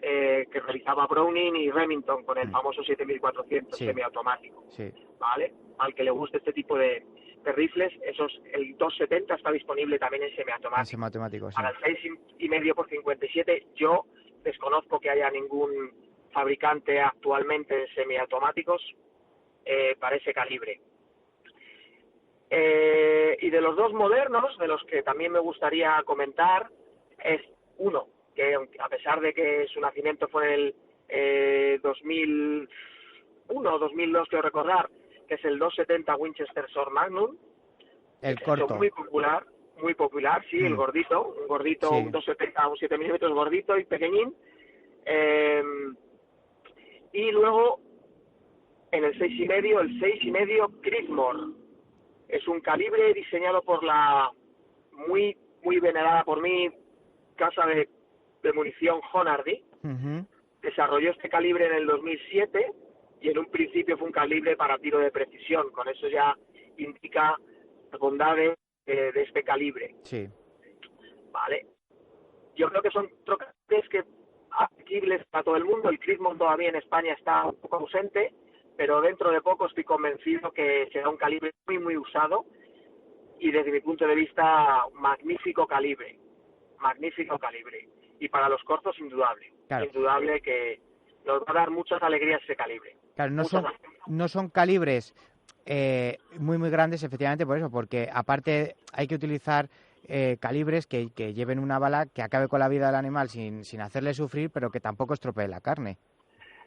que realizaba Browning y Remington con el famoso 7400 semiautomático. Sí. ¿Vale? Al que le guste este tipo de rifles, el 270 está disponible también en semiautomático. En semiautomático, sí. Para el 6,5 por 57 yo desconozco que haya ningún fabricante actualmente en semiautomáticos para ese calibre. Y de los dos modernos, de los que también me gustaría comentar, es uno que, a pesar de que su nacimiento fue en el 2001 o 2002, quiero recordar, que es el 270 Winchester Sword Magnum. El corto. Muy popular, sí, el gordito, un 270, un 7 milímetros gordito y pequeñín. Y luego, en el 6,5, el 6,5 Creedmoor. Es un calibre diseñado por la muy venerada por mí casa de munición Honardi. Desarrolló este calibre en el 2007 y en un principio fue un calibre para tiro de precisión. Con eso ya indica las bondades de este calibre. Sí. Vale. Yo creo que son calibres que asequibles para todo el mundo. El Creedmoor todavía en España está un poco ausente, pero dentro de poco estoy convencido que será un calibre muy usado y desde mi punto de vista magnífico calibre. Y para los cortos indudable. Claro. Indudable que nos va a dar muchas alegrías ese calibre. Claro, no son calibres muy grandes, efectivamente, por eso, porque aparte hay que utilizar calibres que lleven una bala que acabe con la vida del animal sin hacerle sufrir, pero que tampoco estropee la carne.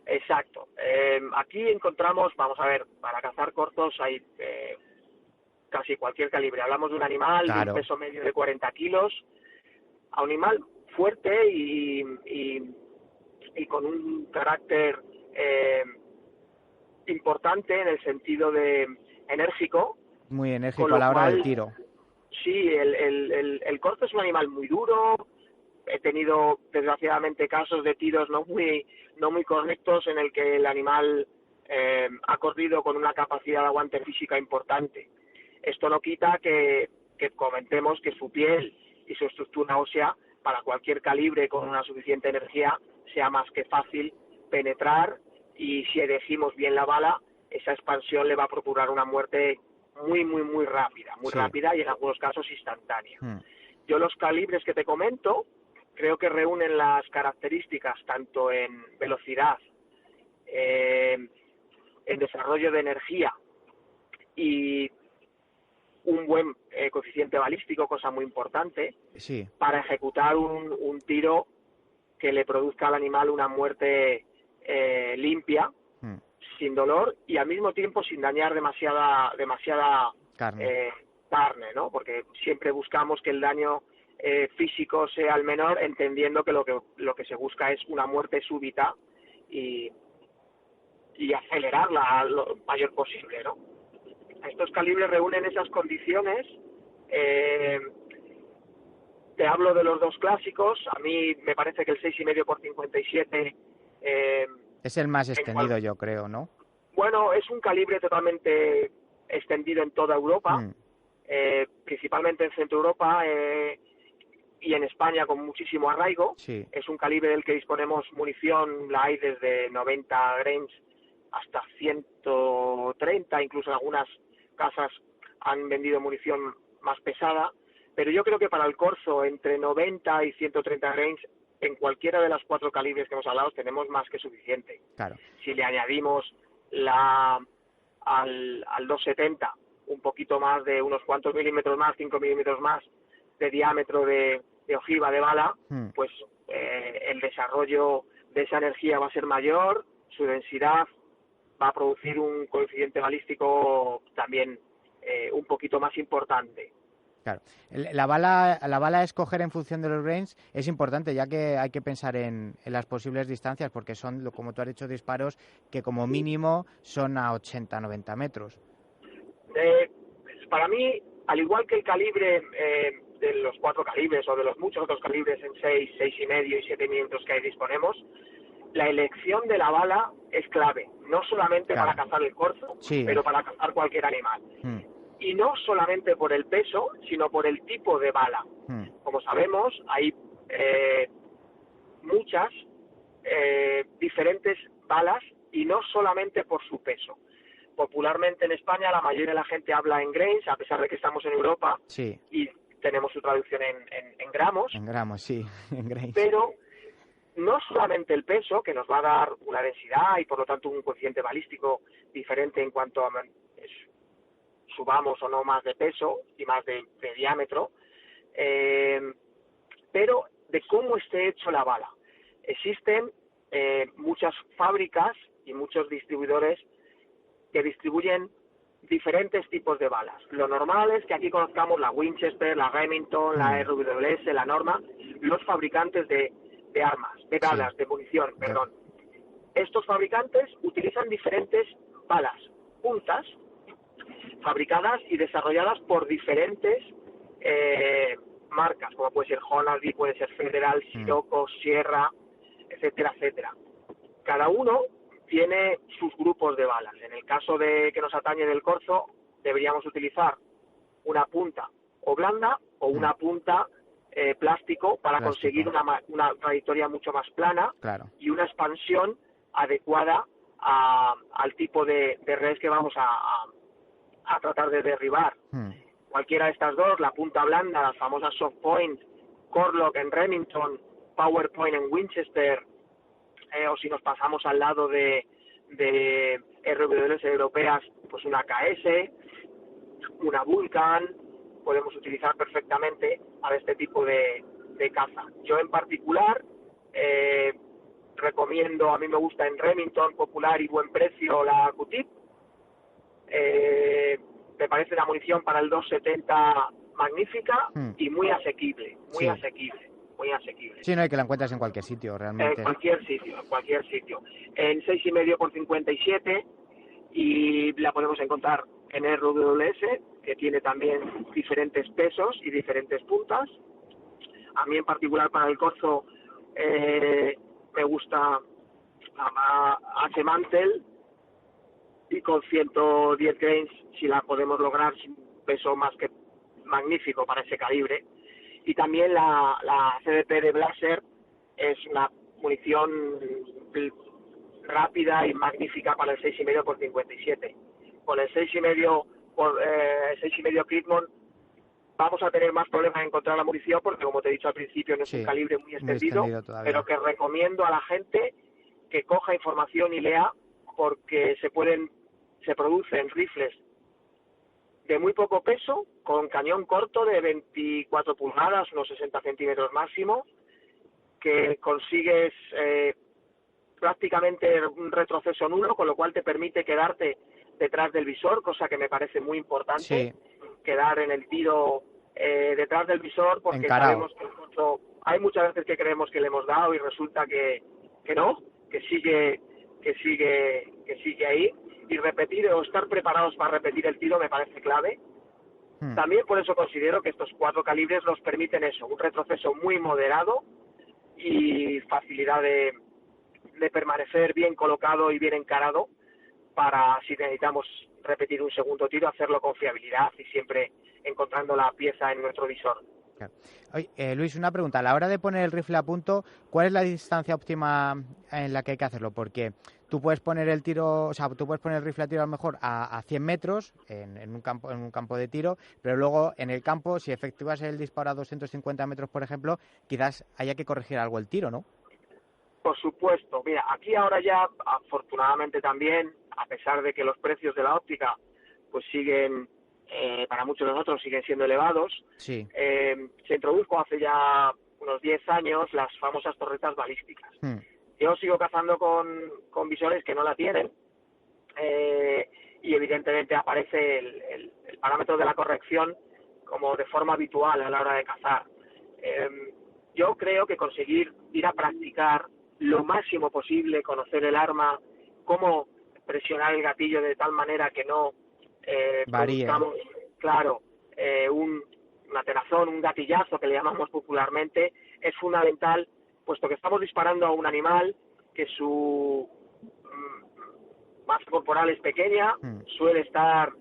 Exacto. Aquí encontramos, vamos a ver, para cazar cortos hay casi cualquier calibre. Hablamos de un animal de un peso medio de 40 kilos, a un animal fuerte y con un carácter importante en el sentido de enérgico. Muy enérgico a la hora del tiro. Sí, el corzo es un animal muy duro. He tenido desgraciadamente casos de tiros no muy correctos en el que el animal ha corrido con una capacidad de aguante física importante. Esto no quita que comentemos que su piel y su estructura ósea para cualquier calibre con una suficiente energía sea más que fácil penetrar, y si elegimos bien la bala, esa expansión le va a procurar una muerte muy rápida, rápida y en algunos casos instantánea. Yo los calibres que te comento creo que reúnen las características tanto en velocidad, en desarrollo de energía y un buen coeficiente balístico, cosa muy importante, para ejecutar un tiro que le produzca al animal una muerte limpia, sin dolor y al mismo tiempo sin dañar demasiada carne, ¿no? Porque siempre buscamos que el daño físico sea el menor, entendiendo que lo que se busca es una muerte súbita y acelerarla lo mayor posible, ¿no? Estos calibres reúnen esas condiciones. Te hablo de los dos clásicos. A mí me parece que el 6,5 por 57 es el más extendido, yo creo, ¿no? Bueno, es un calibre totalmente extendido en toda Europa, principalmente en Centro Europa y en España con muchísimo arraigo. Sí. Es un calibre del que disponemos munición, la hay desde 90 grains hasta 130, incluso en algunas casas han vendido munición más pesada, pero yo creo que para el corzo entre 90 y 130 grains en cualquiera de los 4 calibres que hemos hablado tenemos más que suficiente. Claro. Si le añadimos al 270 un poquito más de unos cuantos milímetros más, 5 milímetros más de diámetro de ojiva de bala, pues el desarrollo de esa energía va a ser mayor, su densidad va a producir un coeficiente balístico también un poquito más importante. Claro. La bala a escoger en función de los grains es importante, ya que hay que pensar en las posibles distancias, porque son, como tú has dicho, disparos que como mínimo son a 80-90 metros. Para mí, al igual que el calibre de los 4 calibres o de los muchos otros calibres en 6, 6,5 y 7 milímetros que ahí disponemos, la elección de la bala es clave, no solamente para cazar el corzo, pero para cazar cualquier animal. Y no solamente por el peso, sino por el tipo de bala. Como sabemos, hay muchas diferentes balas y no solamente por su peso. Popularmente en España la mayoría de la gente habla en grains, a pesar de que estamos en Europa y tenemos su traducción en gramos. En gramos, sí, en grains. Pero no solamente el peso, que nos va a dar una densidad y por lo tanto un coeficiente balístico diferente en cuanto a subamos o no más de peso y más de diámetro, pero de cómo esté hecho la bala. Existen muchas fábricas y muchos distribuidores que distribuyen diferentes tipos de balas. Lo normal es que aquí conozcamos la Winchester, la Remington, la RWS, la Norma, los fabricantes de armas, de balas, de munición, perdón. Estos fabricantes utilizan diferentes balas, puntas, fabricadas y desarrolladas por diferentes marcas, como puede ser Honaldi, puede ser Federal, Sirocco, Sierra, etcétera, etcétera. Cada uno tiene sus grupos de balas. En el caso de que nos atañe del corzo, deberíamos utilizar una punta o blanda o una punta plástico para conseguir una trayectoria mucho más plana y una expansión adecuada al tipo de res que vamos a tratar de derribar. Cualquiera de estas dos, la punta blanda, las famosas soft point, Corlock en Remington, Power Point en Winchester, o si nos pasamos al lado de RWS europeas, pues una KS, una Vulcan, podemos utilizar perfectamente para este tipo de caza. Yo en particular recomiendo, a mí me gusta en Remington, popular y buen precio, la Q-Tip. Me parece una munición para el 270 magnífica y muy asequible, muy asequible. Sí, no, y que la encuentras en cualquier sitio, realmente. En cualquier sitio. En 6,5 por 57 y la podemos encontrar en RWS, que tiene también diferentes pesos y diferentes puntas. A mí en particular para el corzo me gusta H. Mantel y con 110 grains, si la podemos lograr, sin peso más que magnífico para ese calibre. Y también la CDP de Blaser es una munición rápida y magnífica para el 6,5 por 57. Con el 6,5 por 6,5 Creedmoor vamos a tener más problemas en encontrar la munición porque, como te he dicho al principio, no es un calibre muy extendido, pero que recomiendo a la gente que coja información y lea, porque se producen rifles de muy poco peso, con cañón corto de 24 pulgadas, unos 60 centímetros máximo, que consigues prácticamente un retroceso nulo, con lo cual te permite quedarte detrás del visor, cosa que me parece muy importante, quedar en el tiro detrás del visor, porque sabemos que hay muchas veces que creemos que le hemos dado y resulta que no, que sigue ahí, y repetir o estar preparados para repetir el tiro me parece clave. También por eso considero que estos 4 calibres nos permiten eso, un retroceso muy moderado y facilidad de permanecer bien colocado y bien encarado para, si necesitamos repetir un segundo tiro, hacerlo con fiabilidad y siempre encontrando la pieza en nuestro visor. Claro. Oye, Luis, una pregunta. A la hora de poner el rifle a punto, ¿cuál es la distancia óptima en la que hay que hacerlo? Porque tú puedes poner el tiro, o sea, tú puedes poner el rifle a tiro a lo mejor a 100 metros en un campo de tiro, pero luego en el campo, si efectúas el disparo a 250 metros, por ejemplo, quizás haya que corregir algo el tiro, ¿no? Por supuesto. Mira, aquí ahora ya, afortunadamente también, a pesar de que los precios de la óptica pues siguen, para muchos de nosotros siguen siendo elevados, se introdujo hace ya unos 10 años las famosas torretas balísticas. Yo sigo cazando con visores que no la tienen, y evidentemente aparece el parámetro de la corrección como de forma habitual a la hora de cazar. Yo creo que conseguir ir a practicar lo máximo posible, conocer el arma, cómo presionar el gatillo de tal manera que no produzcamos, un atenazón, un gatillazo que le llamamos popularmente, es fundamental, puesto que estamos disparando a un animal que su masa corporal es pequeña, suele estar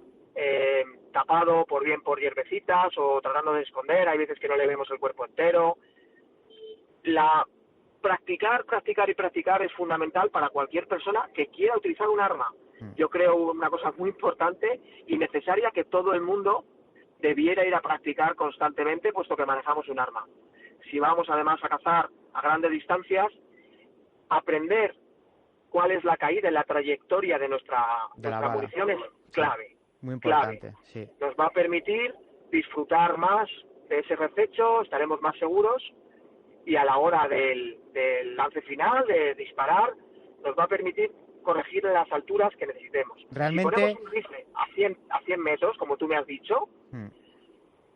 tapado por hierbecitas o tratando de esconder, hay veces que no le vemos el cuerpo entero. Practicar es fundamental para cualquier persona que quiera utilizar un arma. Yo creo una cosa muy importante y necesaria, que todo el mundo debiera ir a practicar constantemente, puesto que manejamos un arma. Si vamos además a cazar a grandes distancias, aprender cuál es la caída en la trayectoria de nuestra munición es clave. Muy importante, clave. Sí. Nos va a permitir disfrutar más de ese reflejo, estaremos más seguros, y a la hora del lance final, de disparar, nos va a permitir corregir las alturas que necesitemos. Realmente... Si ponemos un rifle a 100 metros, como tú me has dicho,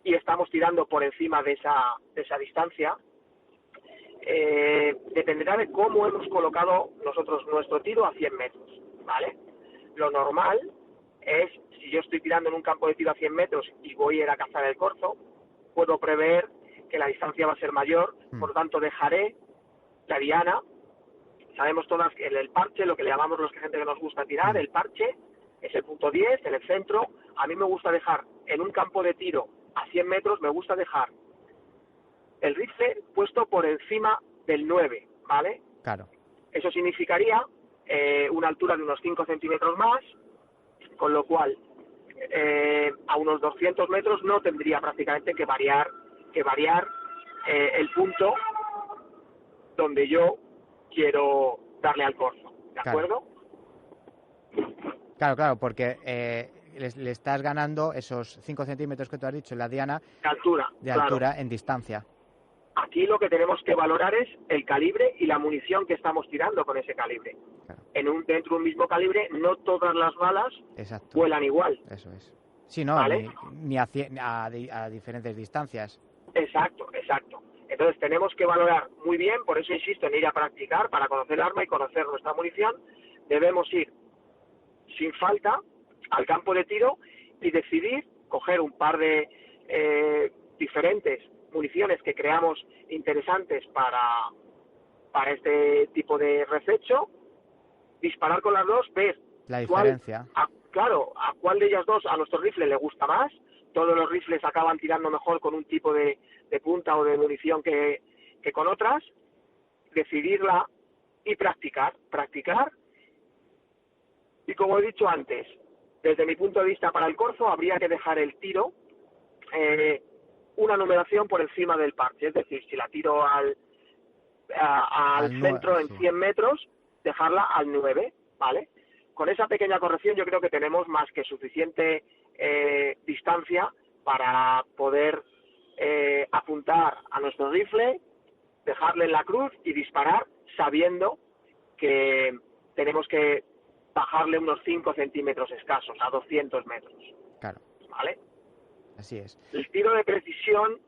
y estamos tirando por encima de esa distancia, dependerá de cómo hemos colocado nosotros nuestro tiro a 100 metros, ¿vale? Lo normal es, si yo estoy tirando en un campo de tiro a 100 metros y voy a ir a cazar el corzo, puedo prever que la distancia va a ser mayor, por lo tanto dejaré la diana. Sabemos todas que el parche, lo que le llamamos los que gente que nos gusta tirar, el parche es el punto 10 en el centro. A mí me gusta dejar en un campo de tiro a 100 metros, me gusta dejar el rifle puesto por encima del 9, ¿vale? Claro. Eso significaría una altura de unos 5 centímetros más, con lo cual a unos 200 metros no tendría prácticamente que variar el punto donde yo quiero darle al corzo, ¿de acuerdo? Claro, porque le estás ganando esos 5 centímetros que tú has dicho en la diana de altura en distancia. Aquí lo que tenemos que valorar es el calibre y la munición que estamos tirando con ese calibre. Claro. Dentro de un mismo calibre, no todas las balas vuelan igual. Eso es. Sí, no, ¿vale? ni a diferentes distancias. Exacto. Entonces tenemos que valorar muy bien, por eso insisto en ir a practicar para conocer el arma y conocer nuestra munición. Debemos ir sin falta al campo de tiro y decidir coger un par de diferentes municiones que creamos interesantes para este tipo de reflecho, disparar con las dos, ver la diferencia. A cuál de ellas dos a nuestro rifle le gusta más, todos los rifles acaban tirando mejor con un tipo de punta o de munición que con otras, decidirla y practicar. Y como he dicho antes, desde mi punto de vista para el corzo habría que dejar el tiro una numeración por encima del parche, es decir, si la tiro al centro en 100 metros, dejarla al 9, ¿vale? Con esa pequeña corrección yo creo que tenemos más que suficiente distancia para poder apuntar a nuestro rifle, dejarle en la cruz y disparar sabiendo que tenemos que bajarle unos 5 centímetros escasos, a 200 metros. Claro. ¿Vale? Así es. El tiro de precisión,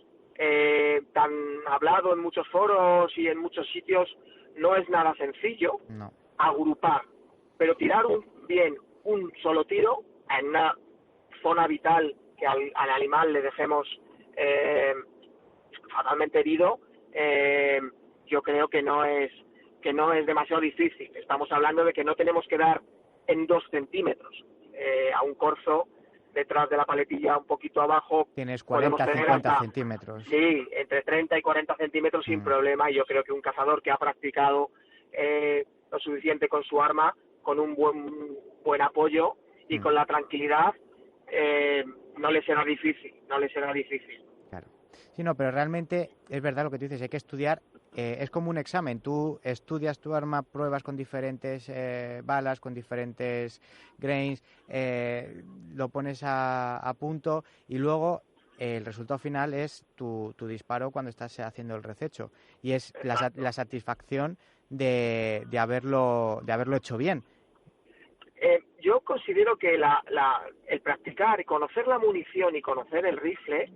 tan hablado en muchos foros y en muchos sitios, no es nada sencillo. No. Agrupar, pero tirar bien un solo tiro en una zona vital que al animal le dejemos fatalmente herido, yo creo que no es demasiado difícil. Estamos hablando de que no tenemos que dar en 2 centímetros. A un corzo, detrás de la paletilla, un poquito abajo, tienes 40-50 centímetros. Sí, entre 30 y 40 centímetros sin problema, y yo creo que un cazador que ha practicado lo suficiente con su arma, con un buen apoyo y con la tranquilidad, no le será difícil. Claro. Sí, no, pero realmente es verdad lo que tú dices, hay que estudiar, es como un examen, tú estudias tu arma, pruebas con diferentes balas, con diferentes grains, lo pones a punto y luego el resultado final es tu disparo cuando estás haciendo el rececho, y es la satisfacción de haberlo hecho bien. Yo considero que el practicar y conocer la munición y conocer el rifle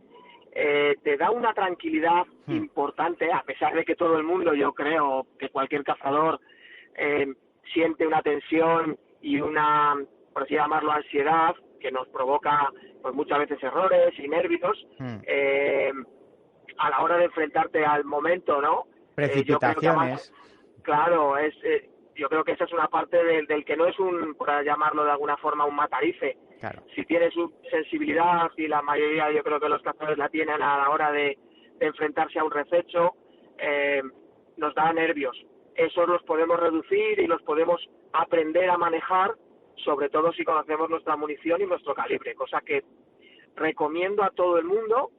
te da una tranquilidad importante, a pesar de que todo el mundo, yo creo que cualquier cazador siente una tensión y una, por así llamarlo, ansiedad que nos provoca pues muchas veces errores y nervios a la hora de enfrentarte al momento, ¿no? Precipitaciones. Claro, yo creo que esa es una parte del que no es por llamarlo de alguna forma, un matarife. Claro. Si tienes su sensibilidad, y la mayoría yo creo que los cazadores la tienen a la hora de enfrentarse a un rececho, nos da nervios. Esos los podemos reducir y los podemos aprender a manejar, sobre todo si conocemos nuestra munición y nuestro calibre, cosa que recomiendo a todo el mundo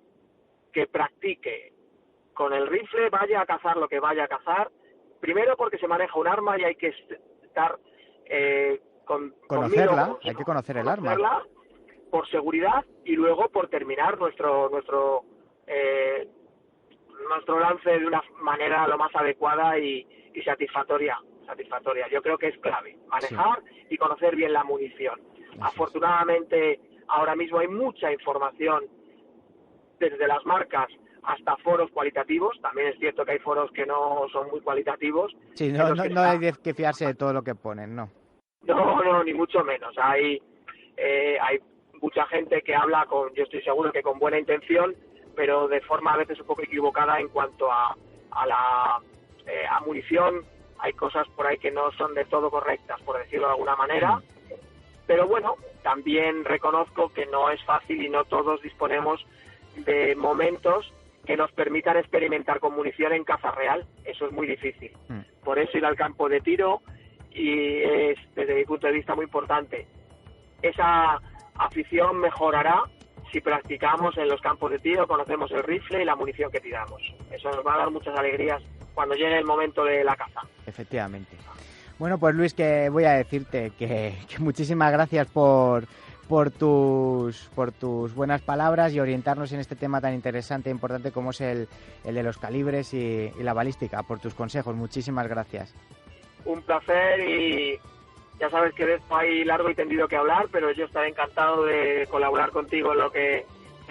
que practique con el rifle, vaya a cazar lo que vaya a cazar. Primero porque se maneja un arma y hay que estar conocerla, hay que conocer el arma. Por seguridad, y luego por terminar nuestro lance de una manera lo más adecuada y satisfactoria. Yo creo que es clave manejar y conocer bien la munición. Afortunadamente ahora mismo hay mucha información desde las marcas hasta foros cualitativos. También es cierto que hay foros que no son muy cualitativos. Sí, no hay que fiarse de todo lo que ponen, ¿no? No, ni mucho menos. Hay mucha gente que habla yo estoy seguro que con buena intención, pero de forma a veces un poco equivocada en cuanto a munición. Hay cosas por ahí que no son de todo correctas, por decirlo de alguna manera. Pero bueno, también reconozco que no es fácil y no todos disponemos de momentos que nos permitan experimentar con munición en caza real. Eso es muy difícil. Por eso ir al campo de tiro, y es, desde mi punto de vista, muy importante. Esa afición mejorará si practicamos en los campos de tiro, conocemos el rifle y la munición que tiramos. Eso nos va a dar muchas alegrías cuando llegue el momento de la caza. Efectivamente. Bueno, pues Luis, que voy a decirte que muchísimas gracias por tus buenas palabras y orientarnos en este tema tan interesante e importante como es el de los calibres y la balística, por tus consejos. Muchísimas gracias. Un placer, y ya sabes que de esto hay largo y tendido que hablar, pero yo estaré encantado de colaborar contigo en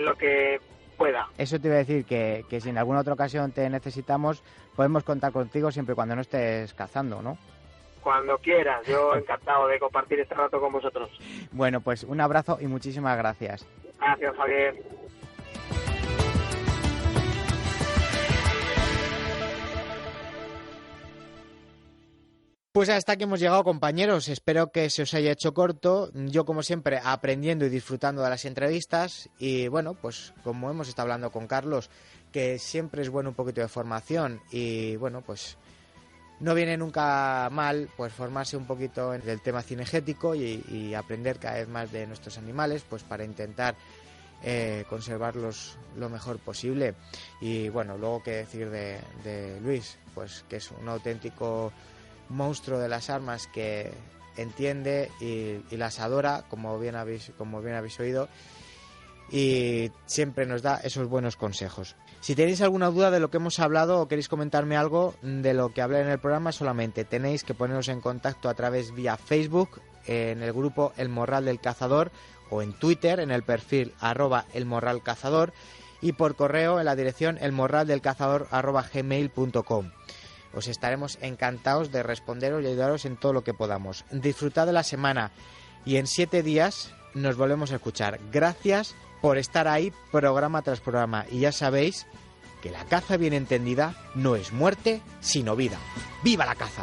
lo que pueda. Eso te iba a decir, que si en alguna otra ocasión te necesitamos, podemos contar contigo siempre y cuando no estés cazando, ¿no? Cuando quieras, yo encantado de compartir este rato con vosotros. Bueno, pues un abrazo y muchísimas gracias. Gracias, Javier. Pues hasta aquí hemos llegado, compañeros. Espero que se os haya hecho corto. Yo, como siempre, aprendiendo y disfrutando de las entrevistas. Y bueno, pues como hemos estado hablando con Carlos, que siempre es bueno un poquito de formación. Y bueno, pues no viene nunca mal pues formarse un poquito en el tema cinegético y aprender cada vez más de nuestros animales, pues para intentar conservarlos lo mejor posible. Y bueno, luego qué decir de Luis, pues que es un auténtico monstruo de las armas, que entiende y las adora, como bien habéis oído, y siempre nos da esos buenos consejos. Si tenéis alguna duda de lo que hemos hablado o queréis comentarme algo de lo que hablé en el programa, solamente tenéis que poneros en contacto a través vía Facebook, en el grupo El Morral del Cazador, o en Twitter, en el perfil @elmorralcazador, y por correo en la dirección elmorraldelcazador@gmail.com. Os estaremos encantados de responderos y ayudaros en todo lo que podamos. Disfrutad de la semana y en 7 días nos volvemos a escuchar. Gracias por estar ahí programa tras programa. Y ya sabéis que la caza bien entendida no es muerte, sino vida. ¡Viva la caza!